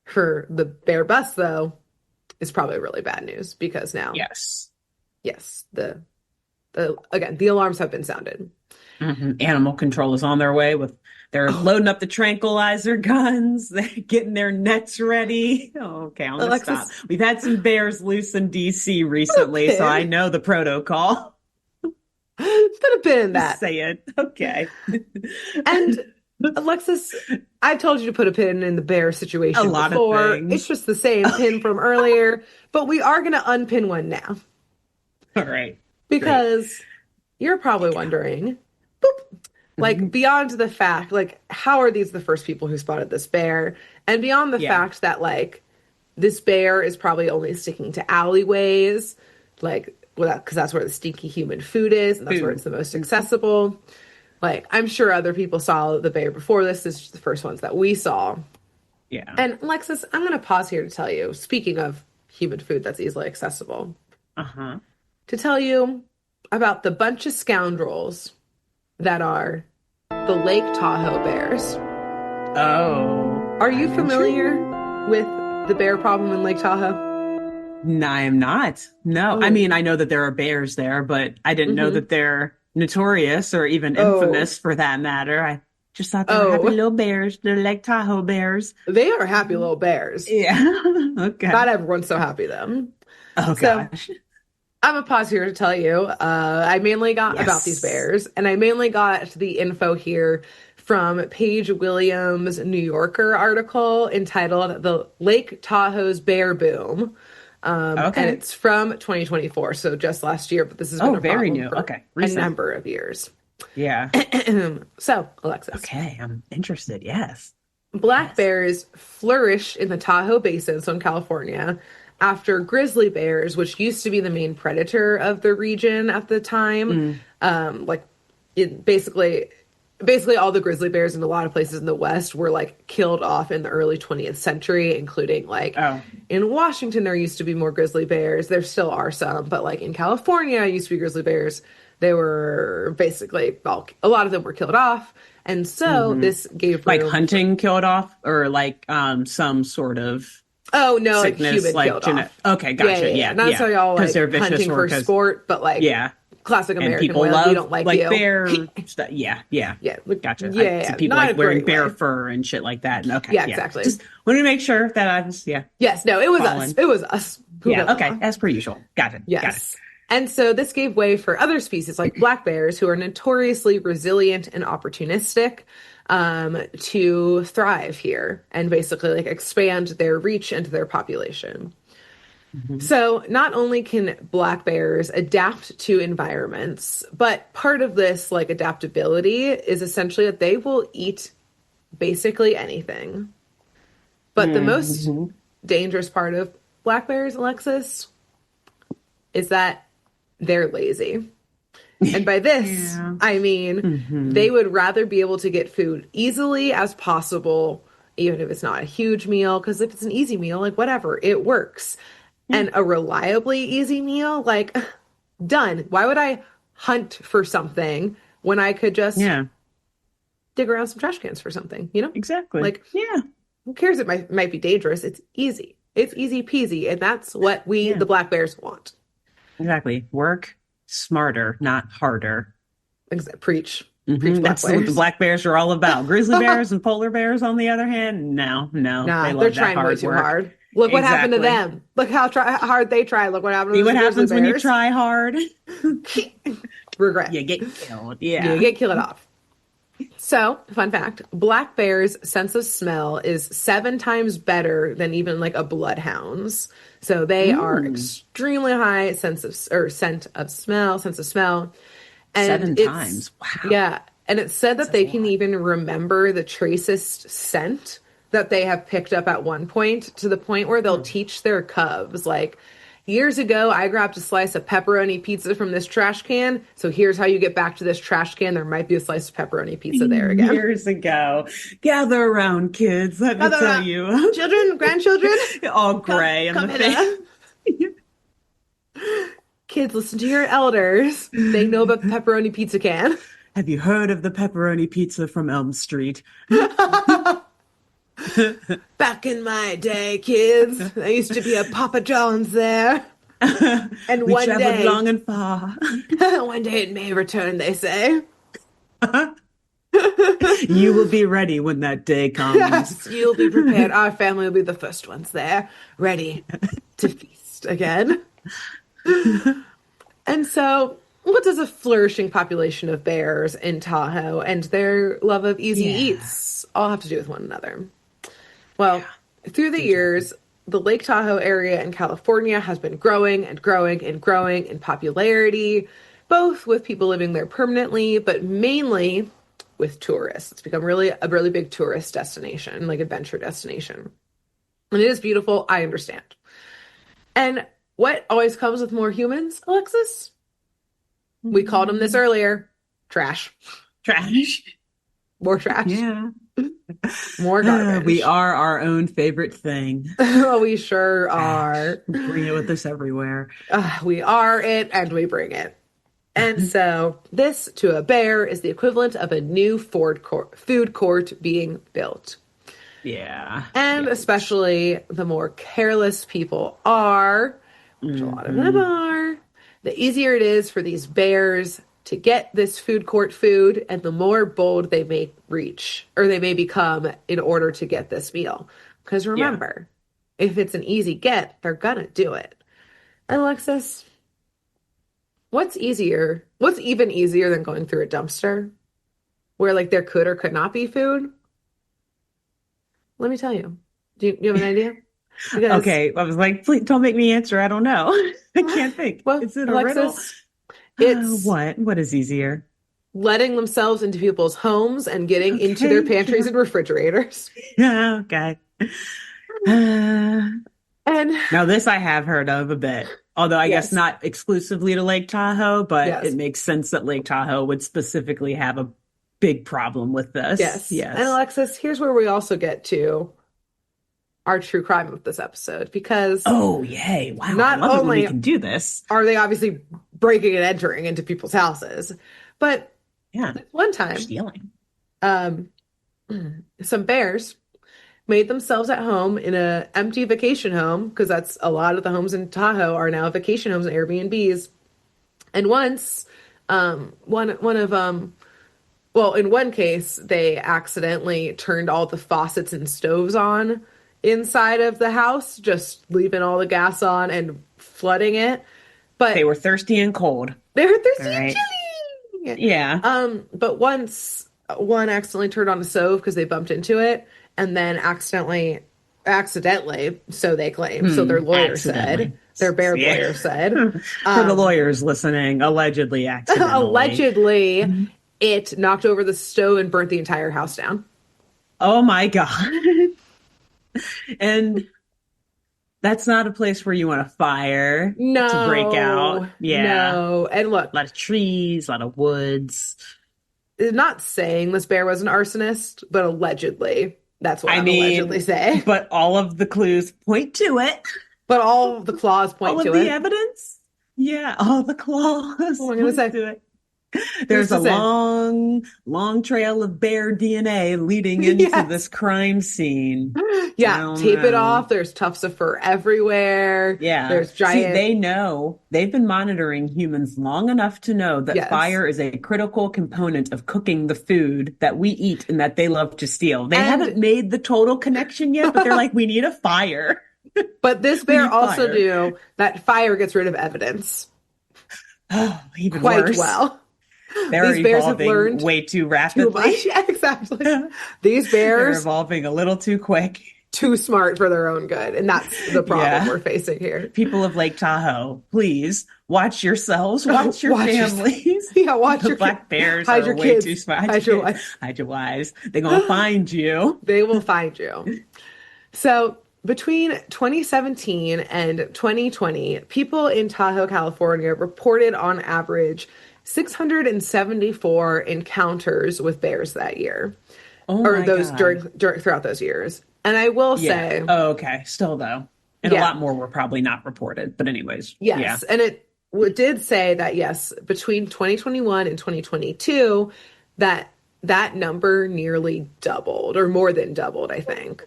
for the bear bus, though, is probably really bad news because now, yes, the alarms have been sounded. Mm-hmm. Animal control is on their way they're loading up the tranquilizer guns. They're getting their nets ready. Oh, okay, I'm gonna stop. We've had some bears loose in DC recently, so I know the protocol. Put a pin in that. Say it. Okay. And Alexis, I've told you to put a pin in the bear situation before. Of things. It's just the same pin from earlier, but we are going to unpin one now. All right. Because you're probably wondering, like, beyond the fact, like, how are these the first people who spotted this bear? And beyond the fact that, like, this bear is probably only sticking to alleyways, like, because that's where the stinky human food is, and that's where it's the most accessible. Like, I'm sure other people saw the bear before this. This is just the first ones that we saw. Yeah. And, Alexis, I'm going to pause here to tell you, speaking of human food that's easily accessible, to tell you about the bunch of scoundrels that are the Lake Tahoe bears. Oh. Are you familiar with the bear problem in Lake Tahoe? No, I am not. No. I mean, I know that there are bears there, but I didn't know that they're notorious or even infamous for that matter. I just thought they were happy little bears. They're Lake Tahoe bears. They are happy little bears. Yeah. Okay. Not everyone's so happy, though. Oh, gosh. I'm going to pause here to tell you, I mainly got about these bears, and I mainly got the info here from Paige Williams' New Yorker article entitled The Lake Tahoe's Bear Boom. And it's from 2024, so just last year, but this has been a very problem new. For a number of years. Yeah. So, Alexis. Okay, I'm interested, yes. Black bears flourish in the Tahoe Basin, so in California, after grizzly bears, which used to be the main predator of the region at the time, like basically all the grizzly bears in a lot of places in the West were like killed off in the early 20th century, including like in Washington, there used to be more grizzly bears. There still are some, but like in California, used to be grizzly bears. They were basically, a lot of them were killed off. And so this gave like hunting killed off, or like some sort of sickness, like human killed off. Okay, gotcha. Yeah. Not necessarily all like hunting for sport, but like classic American way. Like, we don't like you. Bear stuff. Yeah. Gotcha. So people like wearing bear fur and shit like that. Okay. Yeah, exactly. Just wanted to make sure that I was, Yes, no, it was us. It was us. Okay. As per usual. Got it. Yes. Got it. And so this gave way for other species like black bears, who are notoriously resilient and opportunistic, to thrive here and basically like expand their reach into their population. So not only can black bears adapt to environments, but part of this like adaptability is essentially that they will eat basically anything. But the most dangerous part of black bears, Alexis, is that they're lazy. And by this, I mean, they would rather be able to get food easily as possible, even if it's not a huge meal, because if it's an easy meal, like whatever, it works. And a reliably easy meal, like, done. Why would I hunt for something when I could just dig around some trash cans for something, you know? Exactly. Like, who cares? It might be dangerous. It's easy. It's easy peasy. And that's what the black bears want. Exactly. Work smarter, not harder. Preach. That's what the black bears are all about. Grizzly bears and polar bears, on the other hand, no. They're trying way too hard. Look what happened to them. Look how hard they try. Look what happened to them. See what happens when you try hard? Regret. You get killed. Yeah. You get killed off. So, fun fact, black bear's sense of smell is 7 times better than even like a bloodhound's. So they are extremely high sense of smell. And 7 times. Wow. Yeah. And it's said that they can even remember the tracest scent that they have picked up at one point, to the point where they'll teach their cubs, like, years ago, I grabbed a slice of pepperoni pizza from this trash can, so here's how you get back to this trash can. There might be a slice of pepperoni pizza there again. Years ago. Gather around, kids. Let me tell you. Children, grandchildren. All gray. Come Kids, listen to your elders. They know about the pepperoni pizza can. Have you heard of the pepperoni pizza from Elm Street? Back in my day, kids, there used to be a Papa John's there. And we traveled long and far. One day it may return, they say. You will be ready when that day comes. Yes, you'll be prepared. Our family will be the first ones there, ready to feast again. And so, what does a flourishing population of bears in Tahoe and their love of easy eats all have to do with one another? Well, through the years, the Lake Tahoe area in California has been growing and growing and growing in popularity, both with people living there permanently, but mainly with tourists. It's become a really big tourist destination, like adventure destination. And it is beautiful, I understand. And what always comes with more humans, Alexis? We called them this earlier. Trash. More trash. Yeah. More garbage. We are our own favorite thing. Oh, we sure are. Bring it with us everywhere. We are it, and we bring it. And so this, to a bear, is the equivalent of a new food court being built. Yeah. And especially the more careless people are, which a lot of them are, the easier it is for these bears to get this food court food, and the more bold they may become in order to get this meal. Because remember, if it's an easy get, they're gonna do it. And Alexis, what's even easier than going through a dumpster where like there could or could not be food? Let me tell you. Do you have an idea? Because, okay, I was like, please don't make me answer. I don't know. I can't think. Well, is it Alexis, a riddle? It's what is easier? Letting themselves into people's homes and getting into their pantries and refrigerators. Yeah, okay. And Now, this I have heard of a bit, although I guess yes, not exclusively to Lake Tahoe, but it yes, makes sense that Lake Tahoe would specifically have a big problem with this. yes. And Yes. Alexis, here's where we also get to our true crime of this episode because Oh, yay. Wow. I not love it when we only can do this. are they obviously breaking and entering into people's houses, but Yeah. one They're time, stealing. um, some bears made themselves at home in a empty vacation home because that's a lot of the homes in Tahoe are now vacation homes and Airbnbs. And once, one of well, in one case, they accidentally turned all the faucets and stoves on inside of the house, just leaving all the gas on and flooding it. They But were thirsty and cold. they were All thirsty and right. chilly. Yeah. But once one accidentally turned on a stove because they bumped into it, and then accidentally, so they claim, so their lawyer Accidentally. said, their bear Yeah. lawyer said, For the lawyers listening, allegedly accidentally. allegedly, it knocked over the stove and burnt the entire house down. Oh my God. And that's not a place where you want a fire to break out. Yeah. No. And look, A lot of trees, a lot of woods. not saying this bear was an arsonist, but allegedly, that's what I I'm mean, allegedly saying. but all of the clues point to it. But all the claws point All of to the it. evidence. Yeah, all the claws What am I gonna say? point to it. There's a to say? long trail of bear DNA leading into Yes. this crime scene. Yeah, Down tape it road. off. There's tufts of fur everywhere. Yeah. There's See, giant. they know they've been monitoring humans long enough to know that Yes. fire is a critical component of cooking the food that we eat and that they love to steal. They And- haven't made the total connection yet, but they're like, we need a fire. But this bear need also fire. knew that fire gets rid of evidence Oh, even quite worse. well. They're These bears have evolving learned way too Too rapidly. much. Yeah, exactly. These They're bears evolving a little too quick. too smart for their own good, and that's the problem Yeah. we're facing here. People of Lake Tahoe, please watch yourselves, watch your Watch your- families. Yeah, watch The your black bears hide are your way kids. too smart. Hide your wife. Hide your wives. They're gonna find you. They will find you. So between 2017 and 2020, people in Tahoe, California reported on average 674 encounters with bears that year. Oh Or my those God. during throughout those years. And I will say, Oh, okay. Still though. And a Yeah. lot more were probably not reported. But anyways. yes, and it did say that yes, between 2021 and 2022, that number nearly doubled or more than doubled, I think.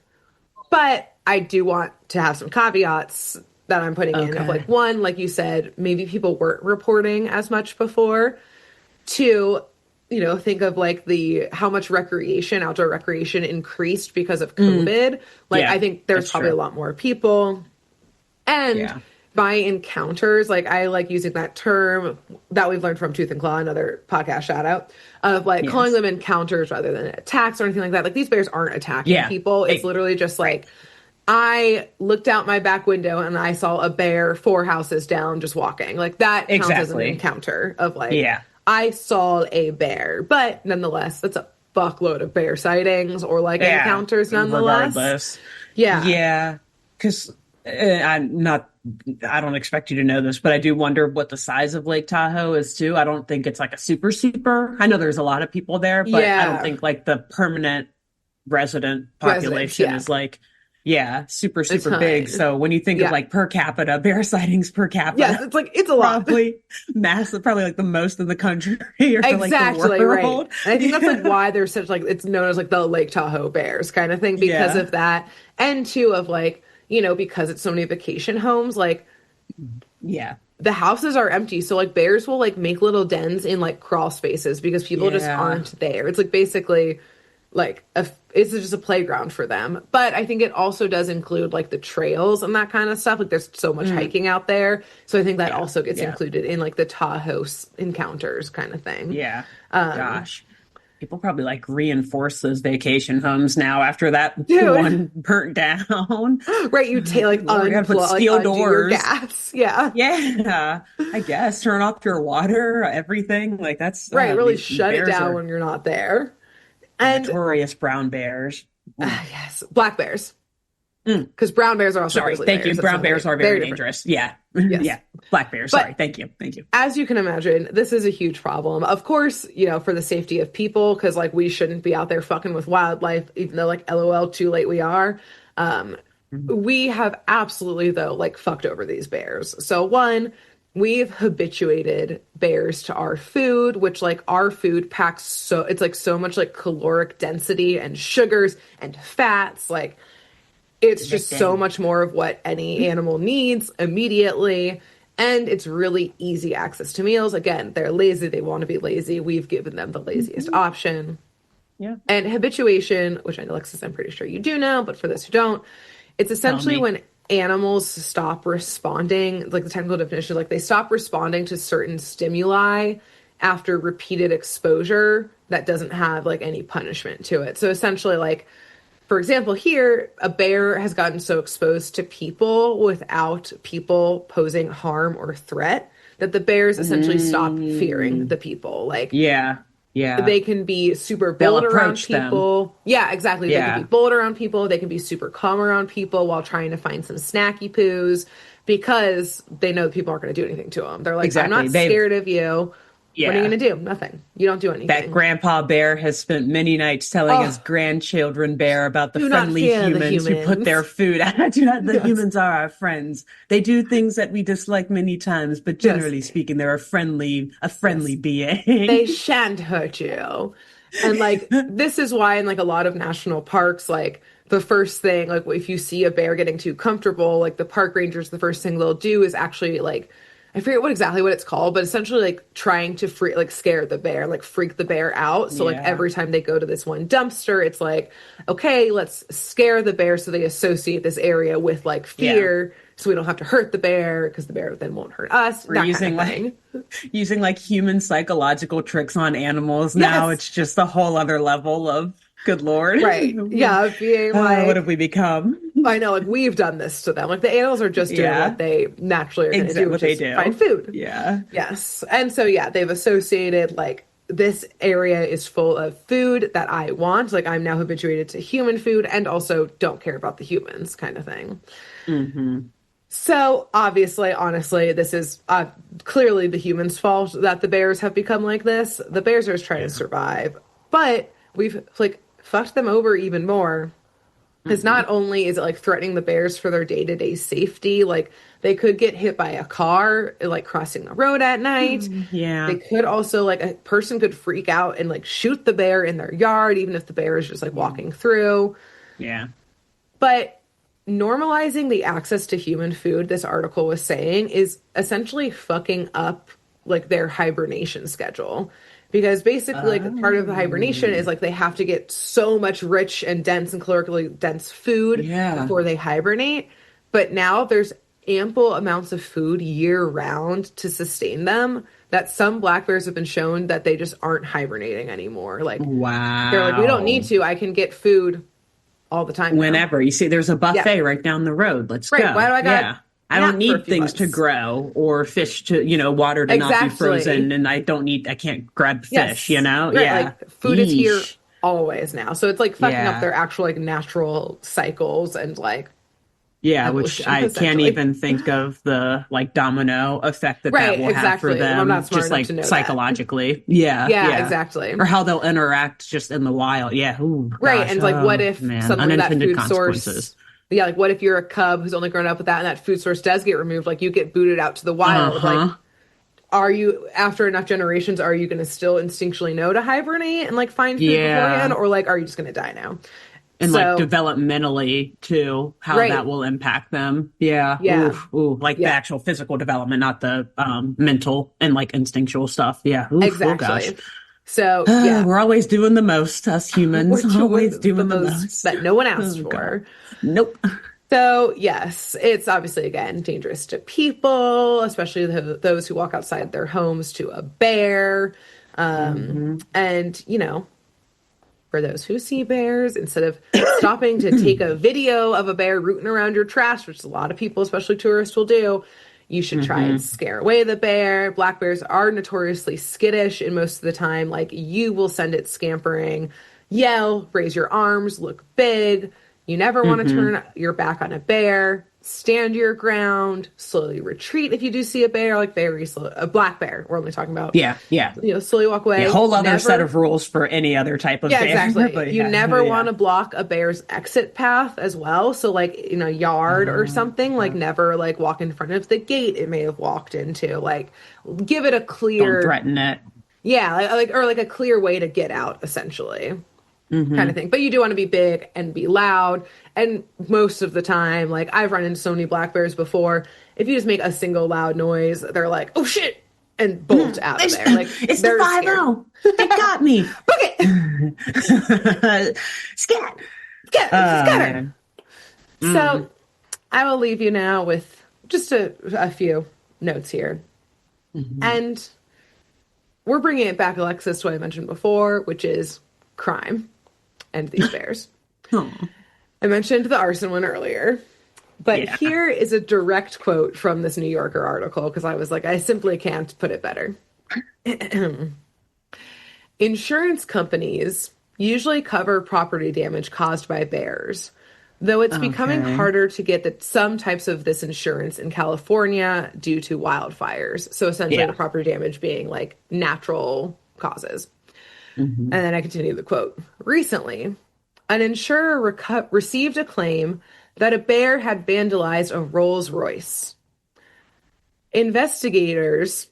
But I do want to have some caveats that I'm putting in of Okay. like, one, like you said, maybe people weren't reporting as much before. Two, think of like how much outdoor recreation increased because of COVID. Like, Yeah, I think there's that's probably true. a lot more people. And Yeah. by encounters, like I like using that term that we've learned from Tooth and Claw, another podcast shout out, of like Yes. calling them encounters rather than attacks or anything like that. Like these bears aren't attacking Yeah. people. It's literally just like, I looked out my back window and I saw a bear 4 houses down just walking. Like that counts as an Exactly. encounter of like, Yeah. I saw a bear. But nonetheless, that's a fuckload of bear sightings or like Yeah. encounters nonetheless. Regardless. Yeah. Yeah. Because I don't expect you to know this, but I do wonder what the size of Lake Tahoe is too. I don't think it's like a super. I know there's a lot of people there, but I Yeah. don't think like the permanent resident population yeah. is like, super ton. big. So when you think Yeah. of like per capita, bear sightings per capita, Yes, it's like, it's a lot. probably massive, probably like the most in the country or like Exactly the right. world. And I think that's like why there's such like it's known as like the Lake Tahoe Bears kind of thing because Yeah. of that, and two of like because it's so many vacation homes, like Yeah. the houses are empty, so like bears will like make little dens in like crawl spaces because people just Yeah. aren't there. It's like basically like it's just a playground for them. But I think it also does include like the trails and that kind of stuff. Like there's so much hiking out there, so I think that also gets Yeah. included in like the Tahoe encounters kind of thing. Yeah. Gosh. People probably like reinforce those vacation homes now after that Dude. one burnt down. Right, you take like Lord, we gotta put unplug, steel undo your doors. gas. Yeah. Yeah, I guess turn off your water, everything. Like that's Right, really these shut it bears down are when you're not there. And notorious brown bears. yes, black bears. Because brown bears are also Sorry, grizzly thank bears. you. Brown bears are very dangerous. Yeah. Yes. Yeah. Black bears. Sorry. Thank you. As you can imagine, this is a huge problem. Of course, for the safety of people, because like we shouldn't be out there fucking with wildlife, even though like LOL, too late we are. We have absolutely though like fucked over these bears. So one, we've habituated bears to our food, which like our food packs it's like so much like caloric density and sugars and fats, like it's just so much more of what any animal needs immediately. And it's really easy access to meals. Again, they're lazy. They want to be lazy. We've given them the laziest option. Yeah. And habituation, which I know, Alexis, I'm pretty sure you do know, but for those who don't, it's essentially when animals stop responding, like the technical definition, like they stop responding to certain stimuli after repeated exposure that doesn't have like any punishment to it. So essentially, like, for example, here, a bear has gotten so exposed to people without people posing harm or threat that the bears essentially stop fearing the people. Like, they can be super bold around people. Them. Yeah, exactly. Yeah. They can be bold around people. They can be super calm around people while trying to find some snacky poos because they know people aren't going to do anything to them. They're like, I'm not scared of you. Yeah. What are you going to do? Nothing. You don't do anything. That grandpa bear has spent many nights telling his grandchildren bear about the friendly humans who put their food out. The humans are our friends. They do things that we dislike many times, but generally speaking, they're a friendly being. They shan't hurt you. And like, this is why in like a lot of national parks, like the first thing, like if you see a bear getting too comfortable, like the park rangers, the first thing they'll do is actually like, I forget exactly what it's called, but essentially like trying to scare the bear, like freak the bear out. So like every time they go to this one dumpster, it's like, okay, let's scare the bear. So they associate this area with like fear. So we don't have to hurt the bear because the bear then won't hurt us. We're using like human psychological tricks on animals now. It's just a whole other level of good Lord. Right. Yeah. Being like, what have we become? I know, like we've done this to them. Like the animals are just doing what they naturally are going to do, which is find food. Yeah. Yes. And so, they've associated like this area is full of food that I want. Like I'm now habituated to human food and also don't care about the humans kind of thing. Mm-hmm. So obviously, honestly, this is clearly the humans' fault that the bears have become like this. The bears are just trying to survive, but we've like fucked them over even more. Because not only is it like threatening the bears for their day-to-day safety, like they could get hit by a car like crossing the road at night. They could also like a person could freak out and like shoot the bear in their yard, even if the bear is just like walking through. Yeah. But normalizing the access to human food, this article was saying, is essentially fucking up like their hibernation schedule. Because basically, like, part of the hibernation is, like, they have to get so much rich and dense and calorically dense food before they hibernate. But now there's ample amounts of food year-round to sustain them that some black bears have been shown that they just aren't hibernating anymore. Like, they're like, we don't need to. I can get food all the time whenever. Now. You see, there's a buffet right down the road. Let's go. Why do I got... I don't need things to grow or fish to, water to not be frozen. And I can't grab fish, Right, like food is here always now. So it's like fucking up their actual like natural cycles and like. Yeah, which I can't even think of the like domino effect that will have for them. I'm not smart just like to know psychologically. Yeah, exactly. Or how they'll interact just in the wild. Yeah. Ooh, gosh, and like what if suddenly that food source. Yeah, like what if you're a cub who's only grown up with that and that food source does get removed? Like you get booted out to the wild. Like, are you, after enough generations, are you going to still instinctually know to hibernate and like find food beforehand? Or like, are you just going to die now? And like developmentally too, how that will impact them. Yeah. Ooh, like the actual physical development, not the mental and like instinctual stuff. Yeah. Oof, exactly. Oh gosh. So we're always doing the most, us humans. We're always doing the most that no one asked for. God. Nope. So yes, it's obviously again dangerous to people, especially those who walk outside their homes to a bear. And for those who see bears, instead of stopping to take a video of a bear rooting around your trash, which a lot of people, especially tourists, will do, you should try and scare away the bear. Black bears are notoriously skittish, and most of the time, like, you will send it scampering, yell, raise your arms, look big. You never want to turn your back on a bear. Stand your ground. Slowly retreat if you do see a bear, like very slow. A black bear, we're only talking about. Yeah. Slowly walk away. A whole other set of rules for any other type of bear. Exactly. But you never want to block a bear's exit path as well. So, like, in a yard or something, like, never, like, walk in front of the gate it may have walked into. Like, give it a clear... Don't threaten it. Yeah, or a clear way to get out, essentially. Kind of thing. But you do want to be big and be loud. And most of the time, like, I've run into so many black bears before. If you just make a single loud noise, they're like, oh shit, and bolt out of there. Like, it's the 5-0. They got me. Book it. Scat. Scatter. So I will leave you now with just a few notes here. And we're bringing it back, Alexis, to what I mentioned before, which is crime and these bears. I mentioned the arson one earlier, but here is a direct quote from this New Yorker article, because I was like, I simply can't put it better. Insurance companies usually cover property damage caused by bears, though it's becoming harder to get some types of this insurance in California due to wildfires. So essentially the property damage being like natural causes. And then I continue the quote. Recently, an insurer received a claim that a bear had vandalized a Rolls Royce. Investigators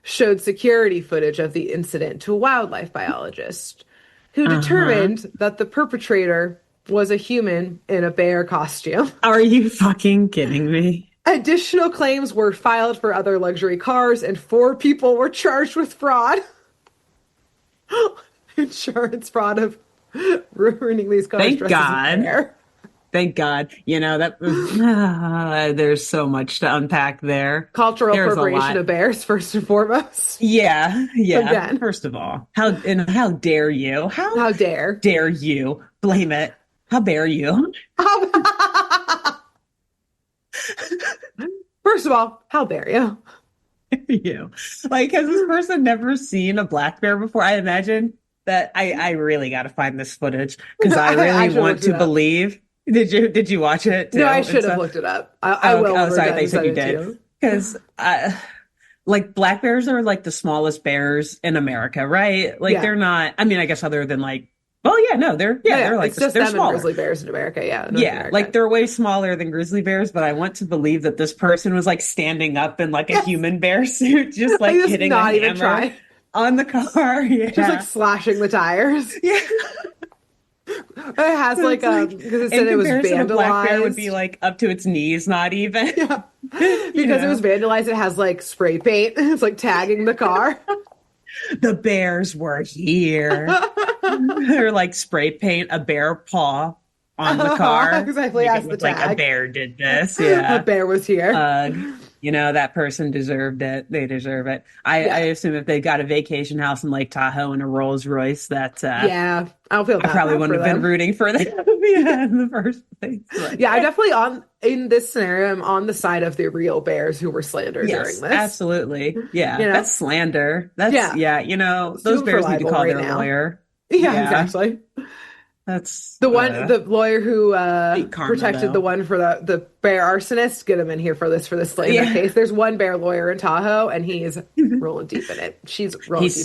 showed security footage of the incident to a wildlife biologist, who determined that the perpetrator was a human in a bear costume. Are you fucking kidding me? Additional claims were filed for other luxury cars, and 4 people were charged with fraud. Insurance fraud of ruining these cars. Thank God. Thank God. You know, that there's so much to unpack there. Cultural appropriation of bears, first and foremost. Yeah. Again. First of all, how dare you? How dare you blame it? How dare you? First of all, how dare you? Like, has this person never seen a black bear before? I imagine that I really got to find this footage, because I really want to believe. Did you watch it too? No, I should have looked it up. I will. Oh, sorry, they said you did. Because like, black bears are like the smallest bears in America, right? Like, they're not. I mean, I guess other than like. Oh yeah, no, they're like, it's just they're them smaller. And grizzly bears in America, America. Like, they're way smaller than grizzly bears, but I want to believe that this person was like standing up in like a human bear suit, just like hitting a hammer on the car, just like slashing the tires. It has like because it said it was vandalized. A black bear would be like up to its knees, not even. Because it was vandalized. It has like spray paint. It's like tagging the car. The bears were here. Or like spray paint a bear paw on the car. Exactly, as the tag. Like, a bear did this. Yeah. A bear was here. That person deserved it. They deserve it. I assume if they got a vacation house in Lake Tahoe and a Rolls Royce, that I don't feel. I probably wouldn't have been rooting for them. In the first place. But, I definitely in this scenario, I'm on the side of the real bears who were slandered during this. Absolutely. Yeah, that's slander. That's those bears need to call their lawyer. Yeah, exactly. That's the lawyer who protected the one for the bear arsonist. Get him in here for this slander case. There's one bear lawyer in Tahoe, and he's rolling deep in it. He's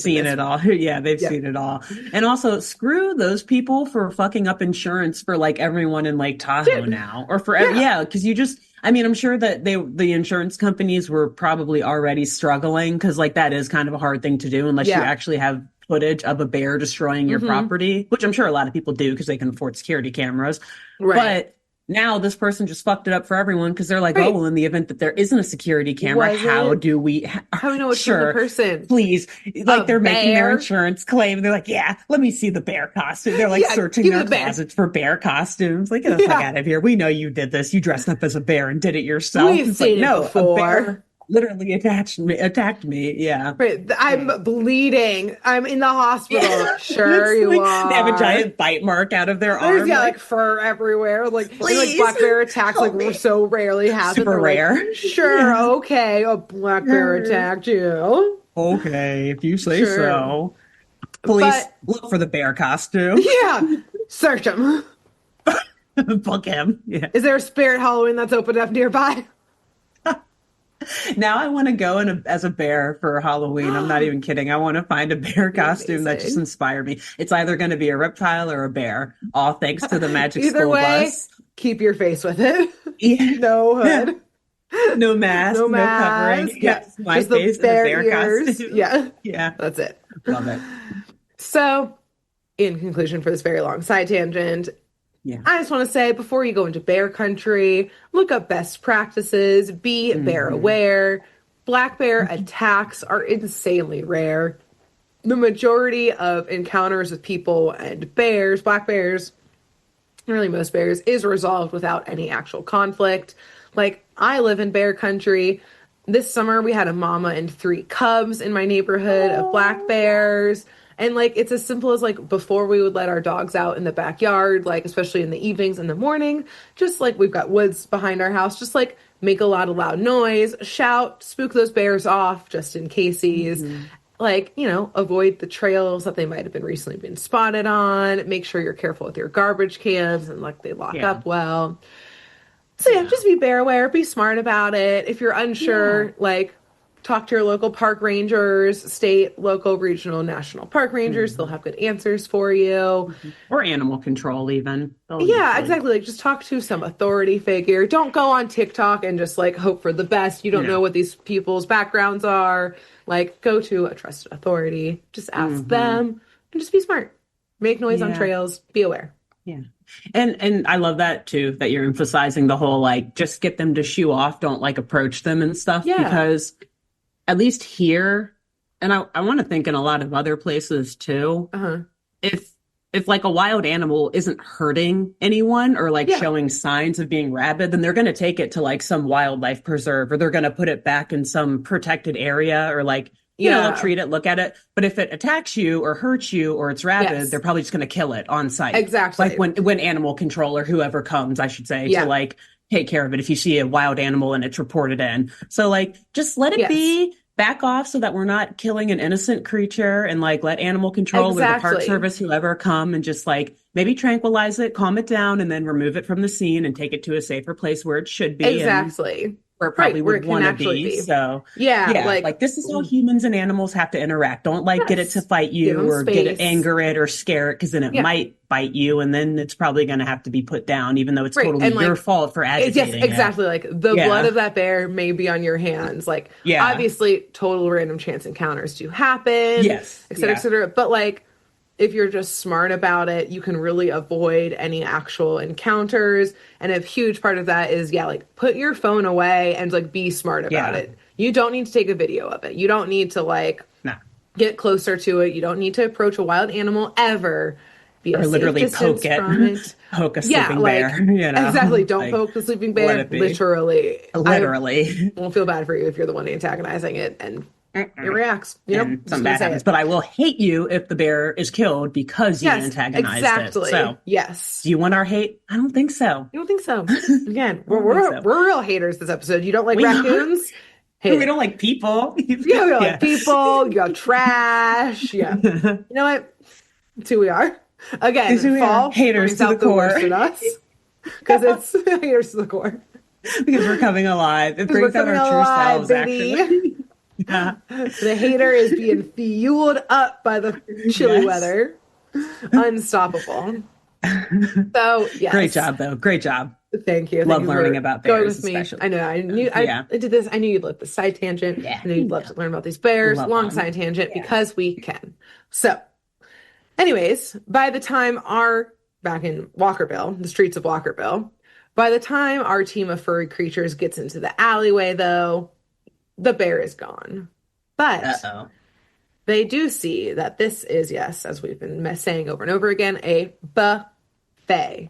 seen it all. Yeah, they've seen it all. And also, screw those people for fucking up insurance for like everyone in Lake Tahoe now, or for because you just. I mean, I'm sure that the insurance companies were probably already struggling, because like that is kind of a hard thing to do unless you actually have footage of a bear destroying your property, which I'm sure a lot of people do because they can afford security cameras. Right. But now this person just fucked it up for everyone, because they're like, oh, well, in the event that there isn't a security camera, how do we know it's the person? Please. Like, they're making their insurance claim. They're like, let me see the bear costume. They're like searching their clousets for bear costumes. Like, get the fuck out of here. We know you did this. You dressed up as a bear and did it yourself. We've seen it before. A bear literally attacked me. Yeah. Right. I'm bleeding. I'm in the hospital. Sure, you are. They have a giant bite mark out of their arm. Yeah, like fur everywhere. Like black bear attacks like so rarely happen. Super rare. Like, sure, okay, a black bear attacked you. Okay, if you say so. Police, look for the bear costume. Yeah, search him. Book him. Yeah. Is there a Spirit Halloween that's opened up nearby? Now I want to go as a bear for Halloween. I'm not even kidding. I want to find a bear costume that just Amazing. inspired me. It's either going to be a reptile or a bear, all thanks to the Magic Either School way, Bus. keep your face with it. Yeah. No Yeah. hood. No mask, No no covering. mask. Yeah. Yes, my Just the face in a bare bear ears. costume. Yeah. Yeah, That's it. love it. So, in conclusion for this very long side tangent, Yeah. I just want to say before you go into bear country, look up best practices, be bear Hmm. aware. Black bear attacks are insanely rare. The majority of encounters with people and bears, black bears, really most bears, is resolved without any actual conflict. Like, I live in bear country. This summer we had a mama and 3 cubs in my neighborhood of black bears. And like it's as simple as like before we would let our dogs out in the backyard, like especially in the evenings and the morning, just like we've got woods behind our house, just like make a lot of loud noise, shout, spook those bears off just in cases. Hmm. Like, avoid the trails that they might have been recently been spotted on. Make sure you're careful with your garbage cans and like they lock Yeah. up well. So yeah, Yeah. just be bear aware, be smart about it. If you're Yeah. unsure, like talk to your local park rangers, state, local, regional, national park rangers. They'll Hmm. have good answers for you. Or animal control, even. They'll Yeah, usually. exactly. Like just talk to some authority figure. Don't go on TikTok and just like hope for the best. You don't know No. what these people's backgrounds are. Like go to a trusted authority. Just ask Hmm. them and just be smart. Make noise on Yeah. trails. Be aware. Yeah. And I love that too, that you're emphasizing the whole like just get them to shoo off, don't like approach them and stuff, Yeah. because at least here, and I want to think in a lot of other places too, Uh-huh. if like a wild animal isn't hurting anyone or like Yeah. showing signs of being rabid, then they're going to take it to like some wildlife preserve, or they're going to put it back in some protected area, or like they'll Yeah. treat it, look at it. But if it attacks you or hurts you or it's rabid, Yes. they're probably just going to kill it on site. Exactly. Like when animal control or whoever comes, I should say, Yeah. to like take care of it if you see a wild animal and it's reported in. So like just let it Yes. be, back off so that we're not killing an innocent creature, and like let animal control or the park Exactly. service, whoever, come and just like maybe tranquilize it, calm it down, and then remove it from the scene and take it to a safer place where it should be. And Exactly. where it probably Right, where would it can want to actually be. be. So Yeah, yeah, like like this is how humans and animals have to interact. Don't like get it to yes. fight Give you them or get it, space. anger it or scare it, because then it Yeah. might bite you, and then it's probably going to have to be put down, even though it's Right, totally and your like fault for yes, agitating exactly. Like the blood Yeah. of that bear may be on your hands. Like Yeah. obviously, total random chance encounters do happen, Yes. et cetera, Yeah. et cetera. But like if you're just smart about it, you can really avoid any actual encounters. And a huge part of that is, yeah, like put your phone away and like be smart about Yeah. it. You don't need to take a video of it. You don't need to like No. get closer to it. You don't need to approach a wild animal ever. Be a Or safe literally distance poke it. from it. Poke a Yeah, sleeping like bear, you know? exactly. Don't Like, poke the sleeping let bear. it be. Literally, I Literally. won't feel bad for you if you're the one antagonizing it and it reacts. You know, And just something gonna bad say happens. it. But I will hate you if the bear is killed because you Yes, antagonized exactly. it. So, Yes. do you want our hate? I don't think so. You don't think so? Again, I don't think so. we're real haters this episode. You don't like We are. raccoons? Hate We it. don't like people. Yeah, we don't like people. You got trash. Yeah. You know what? That's who we are. Again, It's who we are. fall Haters brings to the out the worst core. in us because it's haters to the core. Because we're coming alive. It Because we're brings out coming our true alive, selves, baby. actually. Yeah. The hater is being fueled up by the chilly Yes. weather. Unstoppable. So, yes. Great job, though. Great job. Thank you. Love Thank you learning for about going bears, with me. especially. I know. I knew Yeah. I did this. I knew you'd love the side tangent. Yeah. I knew you'd love to learn about these bears. Love Long them. side tangent Yeah. because we can. So, anyways, by the time back in Walkerville, the streets of Walkerville, by the time our team of furry creatures gets into the alleyway, though, the bear is gone. But Uh-oh. they do see that this is, yes, as we've been saying over and over again, a buffet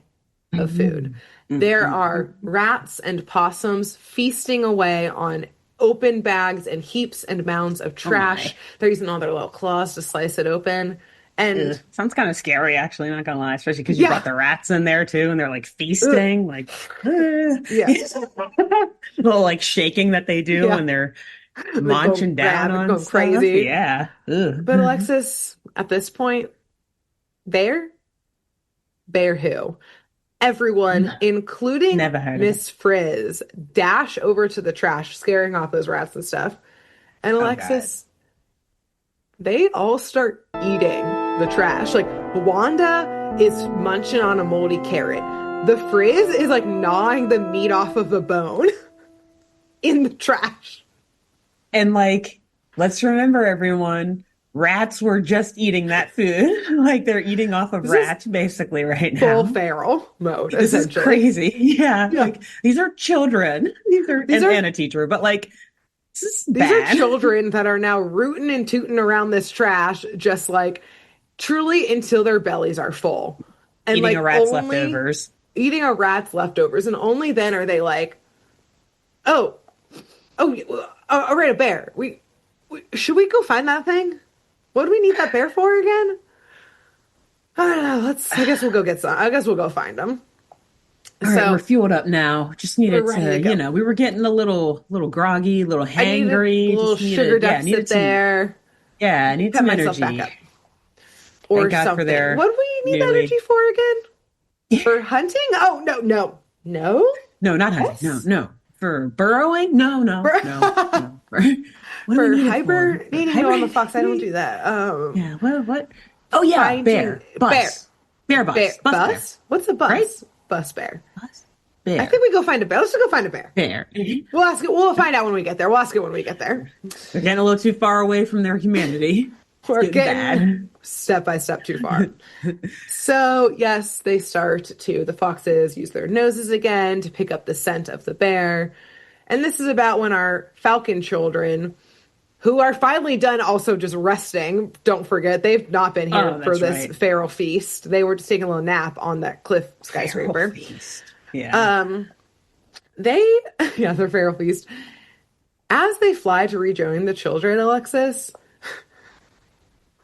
of food. There are rats and possums feasting away on open bags and heaps and mounds of trash. They're using all their little claws to slice it open. And Ugh. Sounds kind of scary, actually, not gonna lie, especially because you Yeah. brought the rats in there too, and they're like feasting, like Yeah. little like shaking that they do Yeah. when they're They go munching down rabid, on going stuff. crazy. Yeah. Ugh. But Alexis, at this point, bear who? Everyone, including Never heard of it. Miss Frizz, dash over to the trash, scaring off those rats and stuff. And Oh God. Alexis, they all start eating the trash. Like, Wanda is munching on a moldy carrot. The Frizz is like gnawing the meat off of a bone in the trash. And like, let's remember, everyone, rats were just eating that food. Like, they're eating off of rats basically right now. Full feral mode, This is essentially. crazy. Yeah. Like, these are children. And a teacher, but like, this is These bad. are children that are now rooting and tooting around this trash, just like truly until their bellies are full. And Eating like a rat's leftovers. Eating a rat's leftovers. And only then are they like, oh, all right, a bear. Should we go find that thing? What do we need that bear for again? I don't know. I guess we'll go get some. I guess we'll go find them. All right, we're fueled up now. Just needed to we were getting a little groggy, a little hangry. A little sugar deficit there. I need some energy. Back up. Or something. What do we need energy for again? For hunting? Oh, no. No, not hunting. No. For burrowing? No. For hibernating on the fox, I don't do that. What? Oh yeah, bear. Bus. Bear bus. Bus? What's a bus? Right? Bus bear. Bus. Bear. I think we go find a bear. Let's just go find a bear. Bear. We'll ask it. We'll find out when we get there. We'll ask it when we get there. We're getting a little too far away from their humanity. We're getting step by step too far. So, yes, they start the foxes use their noses again to pick up the scent of the bear. And this is about when our falcon children, who are finally done also just resting, don't forget, they've not been here for this feral feast. They were just taking a little nap on that cliff skyscraper. Yeah. Their feral feast. As they fly to rejoin the children, Alexis,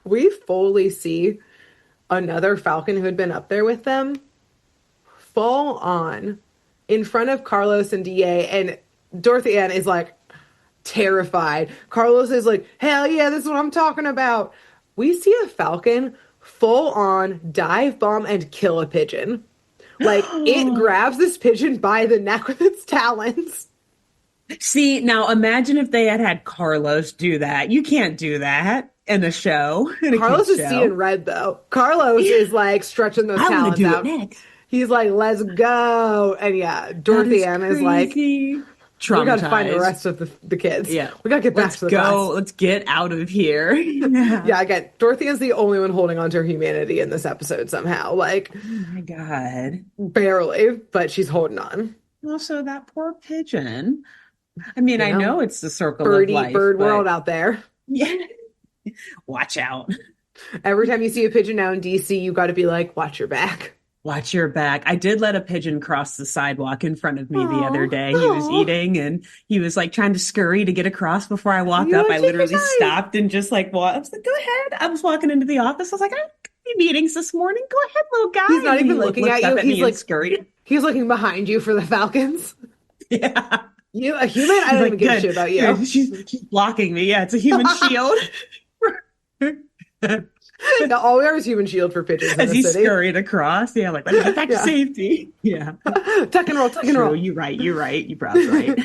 we fully see another falcon who had been up there with them fall on in front of Carlos and DA, and Dorothy Ann is like terrified. Carlos is like, hell yeah, this is what I'm talking about. We see a falcon full on dive bomb and kill a pigeon. Like, it grabs this pigeon by the neck with its talons. See, now imagine if they had Carlos do that. You can't do that in a show. Carlos is seeing red, though. Carlos is like stretching those talons out. He's like, let's go. And Dorothy Ann is like, we got to find the rest of the kids. Yeah. We got to get back to the class. Let's get out of here. Again, Dorothy is the only one holding on to her humanity in this episode somehow. Like, oh my God. Barely, but she's holding on. Also, that poor pigeon. I mean, I know it's the circle of life. Bird world out there. Yeah. Watch out. Every time you see a pigeon now in DC, you got to be like, watch your back. Watch your back. I did let a pigeon cross the sidewalk in front of me the other day. He was eating and he was like trying to scurry to get across before I walked up. I literally stopped and just like, I was like, go ahead. I was walking into the office. I was like, I have meetings this morning. Go ahead, little guy. He's not even looking at you. He's like scurried. He's looking behind you for the falcons. Yeah. You, a human? I don't even give a shit about you. She's blocking me. Yeah, it's a human shield. No, all we are is human shield for pigeons as he scurried across. Yeah, like, let me get back to safety. Yeah. Tuck and roll. You're right. You're probably right.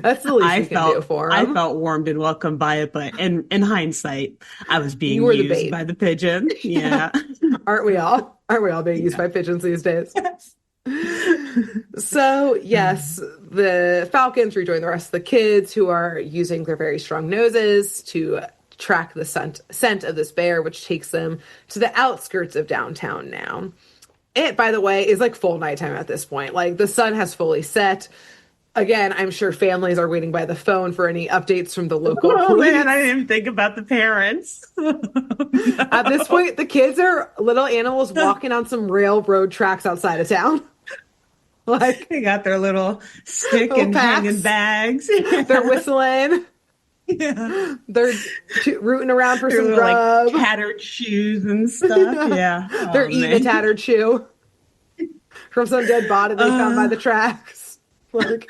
That's the least we can do for him. I felt warmed and welcomed by it, but in hindsight, I was being used by the pigeon. Yeah. Aren't we all? Aren't we all being used by pigeons these days? Yes. So, yes, the falcons rejoin the rest of the kids who are using their very strong noses to track the scent of this bear, which takes them to the outskirts of downtown now. It, by the way, is like full nighttime at this point. Like, the sun has fully set. Again, I'm sure families are waiting by the phone for any updates from the local police. Man, I didn't even think about the parents. At this point, the kids are little animals walking on some railroad tracks outside of town. Like, they got their little stick and hanging bags. They're whistling. Yeah. They're rooting around for some grub. Like tattered shoes and stuff. Yeah. They're eating a tattered shoe from some dead body they found by the tracks. Like,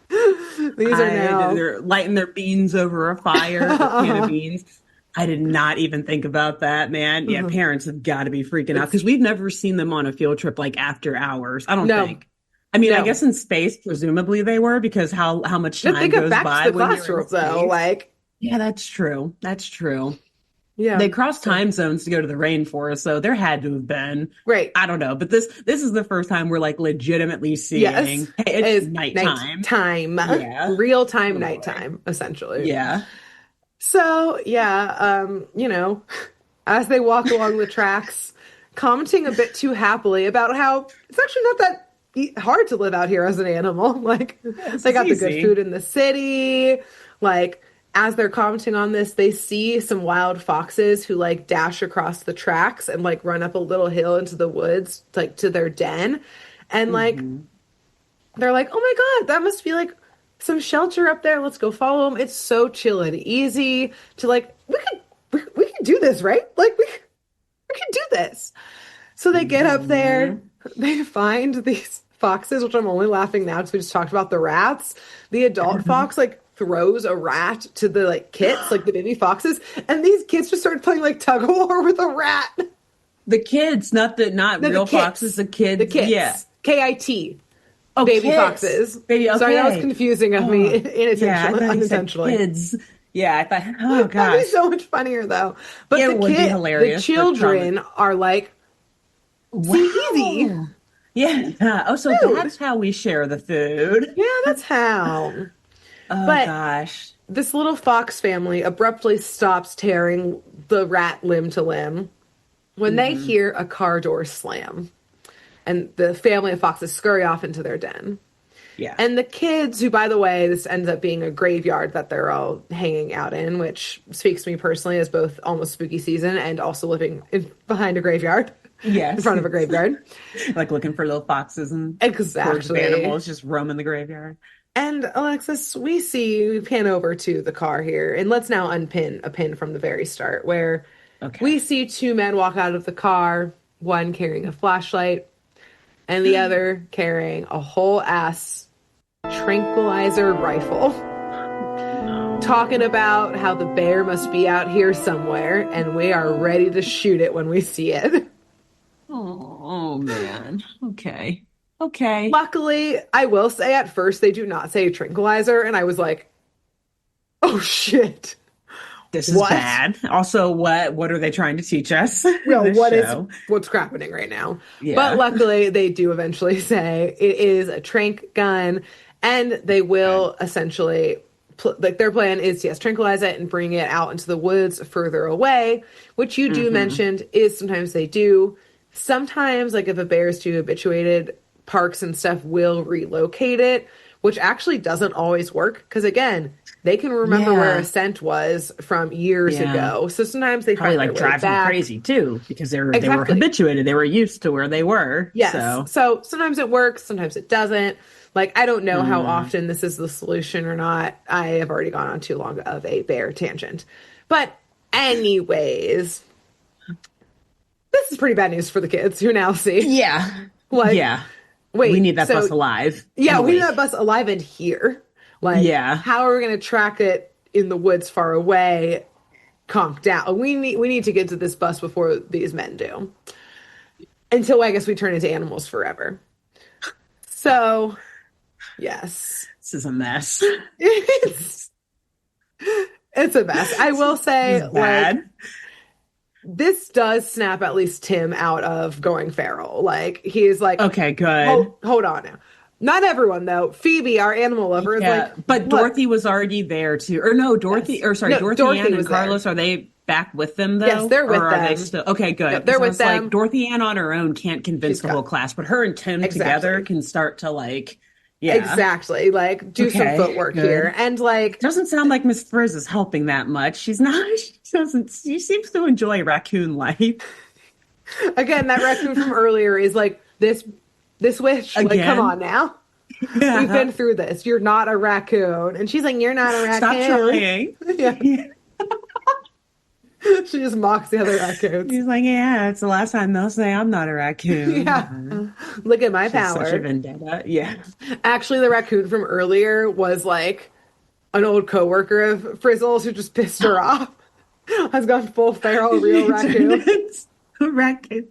these are now. They're lighting their beans over a fire, a can of beans. I did not even think about that, man. Yeah, Mhm. parents have got to be freaking out It's because we've never seen them on a field trip like after hours. I don't no, think. I mean, I no. guess in space, presumably they were because how much They time get goes back to by the when you're in classroom though. space? Like, Yeah, that's true. That's true. yeah. They crossed So time zones to go to the rainforest, so there had to have been. great. I don't know, but this is the first time we're like legitimately Yes. seeing, hey, it's Is nighttime. nighttime, Yeah. real time Oh boy. nighttime, essentially. Yeah. So yeah, as they walk along the tracks, commenting a bit too happily about how it's actually not that hard to live out here as an animal. Like Yeah, this they is got the good easy. food in the city. Like as they're commenting on this, they see some wild foxes who like dash across the tracks and like run up a little hill into the woods, like to their den. And like Hmm. they're like, "Oh my God, that must be like some shelter up there. Let's go follow them." It's so chill and easy to like we can do this, right? Like we can do this. So they get up there, Hmm. they find these foxes, which I'm only laughing now because we just talked about the rats. The adult fox like throws a rat to the like kits, like the baby foxes, and these kids just start playing like tug of war with a rat. The kids, not No, the real foxes, kits. the The kids. Yeah. kits. KIT. Oh, Baby kits. foxes. Baby, Sorry, that was okay. confusing of me Oh, yeah, I thought you said unintentionally. kids. Yeah, I thought, oh That'd be gosh. so much funnier though. But It would be the hilarious for trauma. children are like, see, easy, Wow. Yeah. Oh, so food. that's how we share the food. Yeah, that's how. Oh But gosh. this little fox family abruptly stops tearing the rat limb to limb when they Hmm. hear a car door slam. And the family of foxes scurry off into their den. Yeah. And the kids, who, by the way, this ends up being a graveyard that they're all hanging out in, which speaks to me personally as both almost spooky season and also living behind a graveyard, in Yes. front of a graveyard. Like looking for little foxes and hordes of Exactly. animals just roaming the graveyard. And Alexis, we pan over to the car here, and let's now unpin a pin from the very start, where Okay. we see two men walk out of the car, one carrying a flashlight, and the other carrying a whole ass tranquilizer rifle, No. talking about how the bear must be out here somewhere, and we are ready to shoot it when we see it. Oh man. Okay. Okay. Luckily, I will say at first they do not say tranquilizer, and I was like, oh shit. This is What? bad. Also, what are they trying to teach us in Well, this show? what's happening right now? But Yeah. luckily, they do eventually say it is a trank gun, and they Good. will essentially like their plan is to, yes, tranquilize it and bring it out into the woods further away, which you do Hmm. mentioned is sometimes they do. Sometimes, like if a bear is too habituated, parks and stuff will relocate it, which actually doesn't always work because again, they can remember where a Yeah. scent was from years Yeah. ago. So sometimes they Probably find their like way drives them back. crazy too because they were Exactly. habituated. They were used to where they were. Yes. So, So sometimes it works, sometimes it doesn't. Like, I don't know how mm, often this is the solution or not. I have already gone on too long of a bear tangent. But, anyways, this is pretty bad news for the kids who now see, yeah. like, Yeah. We wait, need that so bus alive yeah, and we need that awake. bus alive and here. Like, Yeah. how are we going to track it in the woods far away, conked out? We need to get to this bus before these men do. Until I guess we turn into animals forever. So, yes. This is a mess. It's it's a mess. I will This say, is like, bad. this does snap at least Tim out of going feral. Like, he's like, Okay, good. hold on now. Not everyone though. Phoebe, our animal lover, is like, Yeah, but look, Dorothy was already there too. Or no, yes. Dorothy, or sorry, No, Dorothy Dorothy Ann and was there. Carlos, are they back with them Yes, though? they're Or with are they them. still okay, good. Yep, Because they're I with was like, them. Dorothy Ann on her own can't convince She's the whole got class, but her and Tim together exactly. can start to like, yeah. Exactly. Like, do some Okay, footwork here. good. And like, Doesn't sound like Miss Frizz is helping that much. She's not, she doesn't, she seems to enjoy raccoon life. again, that raccoon from earlier is like this witch. Like, come on Again. now. We've Yeah. been through this. You're not a raccoon. And she's like, you're not a Stop raccoon. trying. Yeah. She just mocks the other raccoons. He's like, yeah, it's the last time they'll say I'm not a Yeah. raccoon. Look at my She's such a power. vendetta. Yeah. Actually, the raccoon from earlier was like an old coworker of Frizzle's who just pissed her off. has gone full feral real raccoon. Raccoon.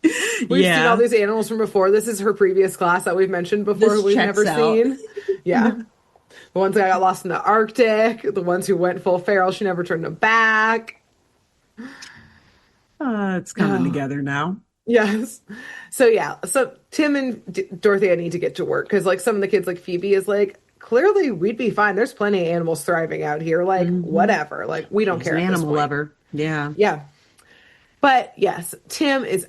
We've seen all these animals from before. This is her previous class that we've mentioned before, who we've never seen. Yeah. The ones that got lost in the Arctic, the ones who went full feral, she never turned them back. It's coming together now. Yes. So Tim and Dorothea need to get to work because, like, some of the kids, like Phoebe, is like, clearly we'd be fine. There's plenty of animals thriving out here. Like, whatever. Like, we don't care. An animal lover. Yeah. Yeah. But yes, Tim is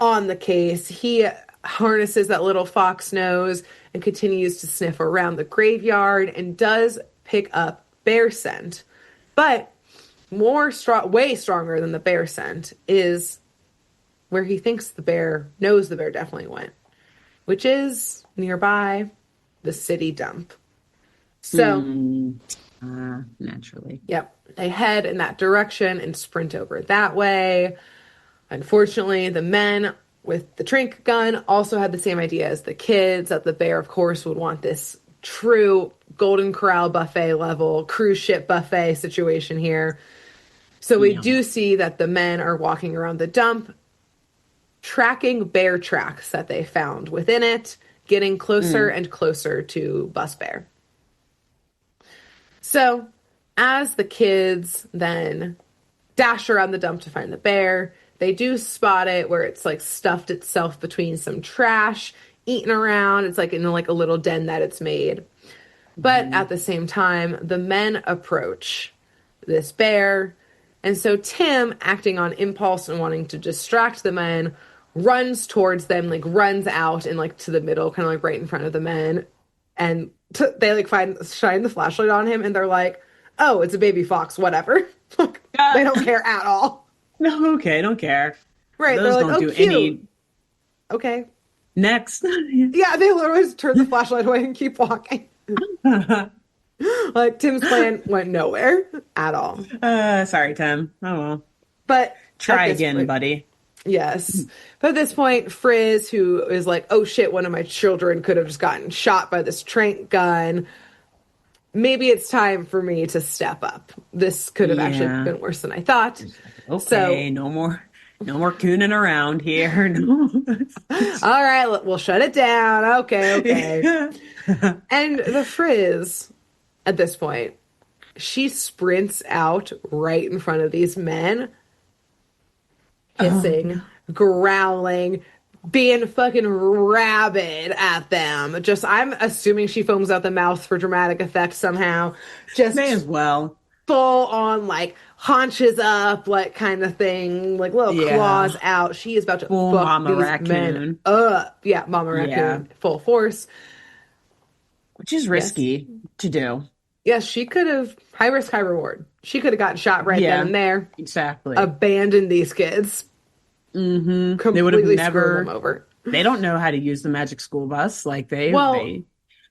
on the case. He harnesses that little fox nose and continues to sniff around the graveyard and does pick up bear scent. But way stronger than the bear scent is where he thinks the bear definitely went, which is nearby the city dump. So, naturally. Yep. They head in that direction and sprint over that way. Unfortunately, the men with the trank gun also had the same idea as the kids, that the bear, of course, would want this true Golden Corral buffet level cruise ship buffet situation here. So we do see that the men are walking around the dump, tracking bear tracks that they found within it, getting closer and closer to Bus Bear. So as the kids then dash around the dump to find the bear, they do spot it where it's like stuffed itself between some trash, eating around. It's like in like a little den that it's made. But at the same time, the men approach this bear. And so Tim, acting on impulse and wanting to distract the men, runs towards them, like runs out and like to the middle, kind of like right in front of the men. And they like shine the flashlight on him and they're like, oh, it's a baby fox, whatever. They don't care at all. No, okay, don't care. Right. Those they're like, don't do cute. any. Okay. Next. Yeah, they literally just turn the flashlight away and keep walking. Like, Tim's plan went nowhere at all. Sorry, Tim. Oh, well. But try again, buddy. Yes. But at this point, Frizz, who is like, oh shit, one of my children could have just gotten shot by this trank gun. Maybe it's time for me to step up. This could have actually been worse than I thought. Okay, so, no more cooning around here. No. All right, we'll shut it down. Okay. And the Frizz, at this point, she sprints out right in front of these men, hissing, growling, being fucking rabid at them. I'm assuming she foams out the mouth for dramatic effect somehow. Just may as well. Full on, like, haunches up, like, kind of thing, like little claws out. She is about to full fuck Mama these Raccoon men up. Yeah, Mama Raccoon, full force. Which is risky to do. Yes, she could have, high risk, high reward. She could have gotten shot right then and there. Exactly. Abandoned these kids. Completely they would have never them over. They don't know how to use the magic school bus. Like they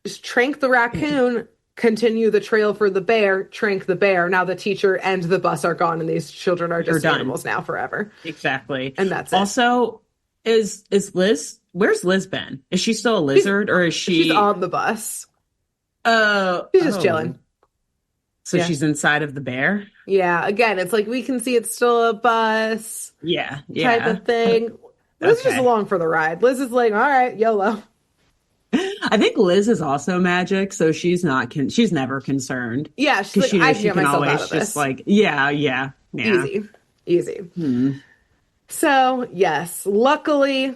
just trank the raccoon, continue the trail for the bear, trank the bear. Now the teacher and the bus are gone and these children are just animals now forever. Exactly. And that's also, is Liz, where's Liz been? Is she still a lizard or is she's on the bus? She's just chilling. So she's inside of the bear? Yeah. Again, it's like we can see it's still a bus. Yeah. Type of thing. Liz is just along for the ride. Liz is like, all right, YOLO. I think Liz is also magic, so she's never concerned. Yeah, she's like, I can get myself out of this. Just like, Easy. So, yes, luckily,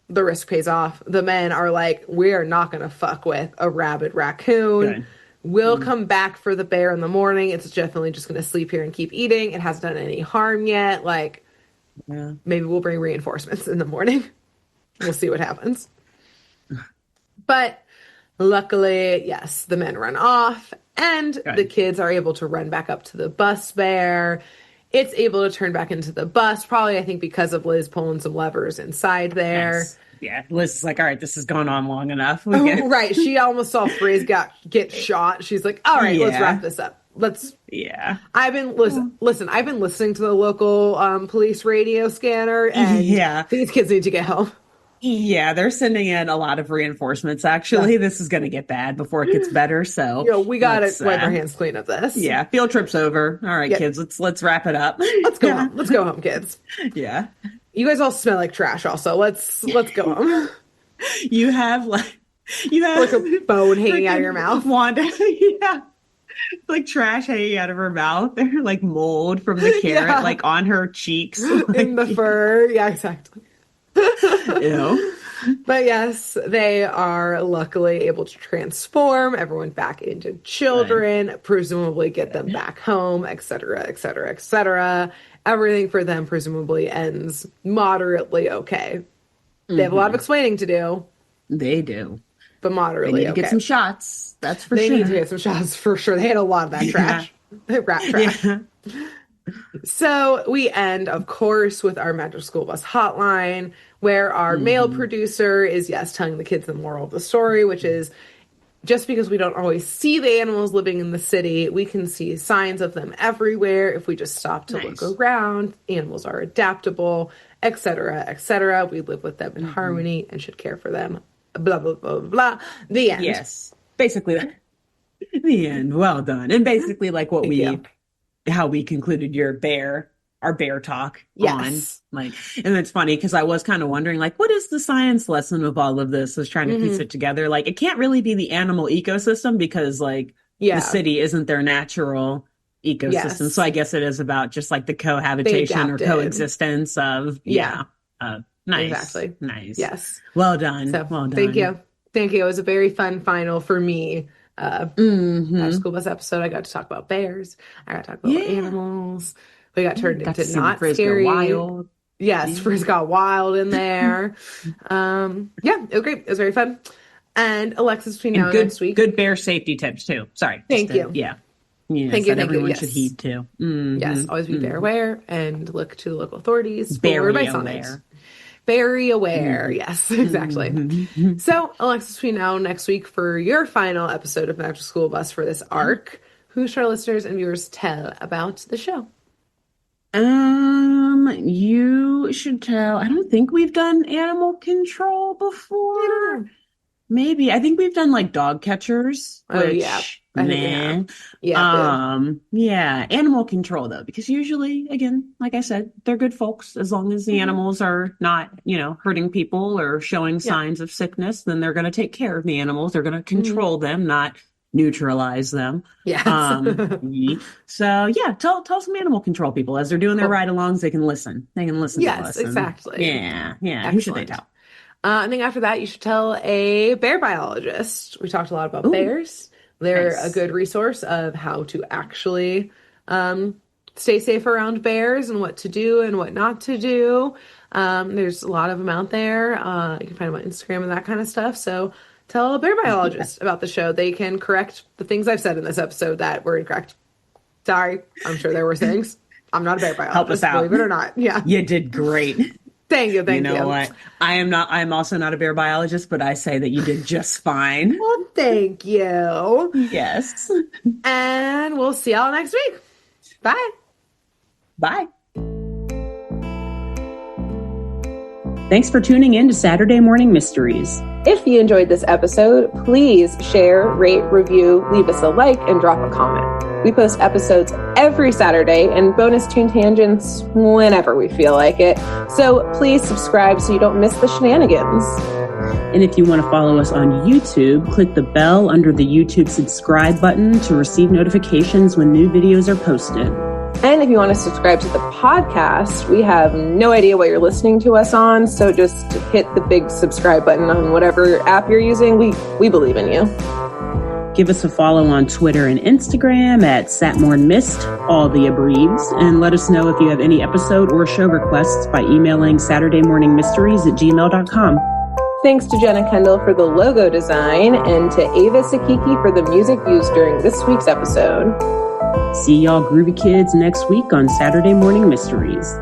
the risk pays off. The men are like, we are not going to fuck with a rabid raccoon. Good. We'll come back for the bear in the morning. It's definitely just going to sleep here and keep eating. It hasn't done any harm yet. Like, maybe we'll bring reinforcements in the morning. We'll see what happens. But luckily, yes, the men run off and the kids are able to run back up to the bus bear. It's able to turn back into the bus, probably, I think, because of Liz pulling some levers inside there. Yes. Yeah, Liz is like, all right, this has gone on long enough. Right. She almost saw Frizz get shot. She's like, all right, let's wrap this up. I've been listening to the local police radio scanner, and these kids need to get home. Yeah, they're sending in a lot of reinforcements, actually. Yeah. This is going to get bad before it gets better. So, we got to wipe our hands clean of this. Yeah, field trip's over. All right, kids, let's wrap it up. Let's go home. Let's go home, kids. Yeah. You guys all smell like trash also. Let's go home. You have like a bone hanging out of your mouth. Wanda, yeah. Like trash hanging out of her mouth. They're like mold from the carrot, like on her cheeks. In the fur. Yeah, exactly. Ew. But yes, they are luckily able to transform everyone back into children, presumably get them back home, etc., etc., etc. Everything for them presumably ends moderately okay. They have a lot of explaining to do. They do. But moderately they need to get some shots. That's for sure. They need to get some shots for sure. They had a lot of that trash. Rat trash. Yeah. So we end, of course, with our Magic School Bus hotline, where our male producer is, telling the kids the moral of the story, which is just because we don't always see the animals living in the city, we can see signs of them everywhere. If we just stop to look around, animals are adaptable, etc., etc. We live with them in harmony and should care for them. Blah, blah, blah, blah. The end. Yes. Basically, the end. Well done. And basically, like how we concluded our bear talk on. Like, and it's funny because I was kind of wondering, like, what is the science lesson of all of this? I was trying to piece it together. Like, it can't really be the animal ecosystem because, like, the city isn't their natural ecosystem. Yes. So I guess it is about just like the cohabitation or coexistence of, nice. Exactly. Nice. Yes. Well done. So, well done. Thank you. Thank you. It was a very fun final for me. Our school bus episode. I got to talk about bears. I got to talk about animals. We got turned into not scary. Wild. Yes, Frizz got wild in there. It was great. It was very fun. And Alexis, between now and next week. Good bear safety tips too. Sorry. Thank you. Yeah. Thank you. Everyone should heed too. Yes, always be bear aware and look to the local authorities. Very aware. Very aware. Yes, exactly. So, Alexis, between now and next week for your final episode of Magic School Bus for this arc, who should our listeners and viewers tell about the show? You should tell. I don't think we've done animal control before. Maybe. I think we've done like dog catchers. Animal control though, because usually, again, like I said, they're good folks. As long as the animals are not, hurting people or showing signs of sickness, then they're going to take care of the animals. They're going to control them, not neutralize them. Yes. So tell some animal control people as they're doing their ride-alongs, they can listen. They can listen to us. Yes, exactly. Yeah. Excellent. Who should they tell? I think after that, you should tell a bear biologist. We talked a lot about bears. They're a good resource of how to actually stay safe around bears and what to do and what not to do. There's a lot of them out there. You can find them on Instagram and that kind of stuff. So tell a bear biologist about the show. They can correct the things I've said in this episode that were incorrect. Sorry. I'm sure there were things. I'm not a bear biologist. Help us out. Believe it or not. Yeah. You did great. Thank you. You know what? I'm also not a bear biologist, but I say that you did just fine. Well, thank you. Yes. And we'll see y'all next week. Bye. Bye. Thanks for tuning in to Saturday Morning Mysteries. If you enjoyed this episode, please share, rate, review, leave us a like, and drop a comment. We post episodes every Saturday and bonus tune tangents whenever we feel like it. So please subscribe so you don't miss the shenanigans. And if you want to follow us on YouTube, click the bell under the YouTube subscribe button to receive notifications when new videos are posted. And if you want to subscribe to the podcast, we have no idea what you're listening to us on, so just hit the big subscribe button on whatever app you're using. We believe in you. Give us a follow on Twitter and Instagram at SatmornMist, all the abreves, and let us know if you have any episode or show requests by emailing SaturdayMorningMysteries@gmail.com. Thanks to Jenna Kendall for the logo design and to Ava Sakiki for the music used during this week's episode. See y'all groovy kids next week on Saturday Morning Mysteries.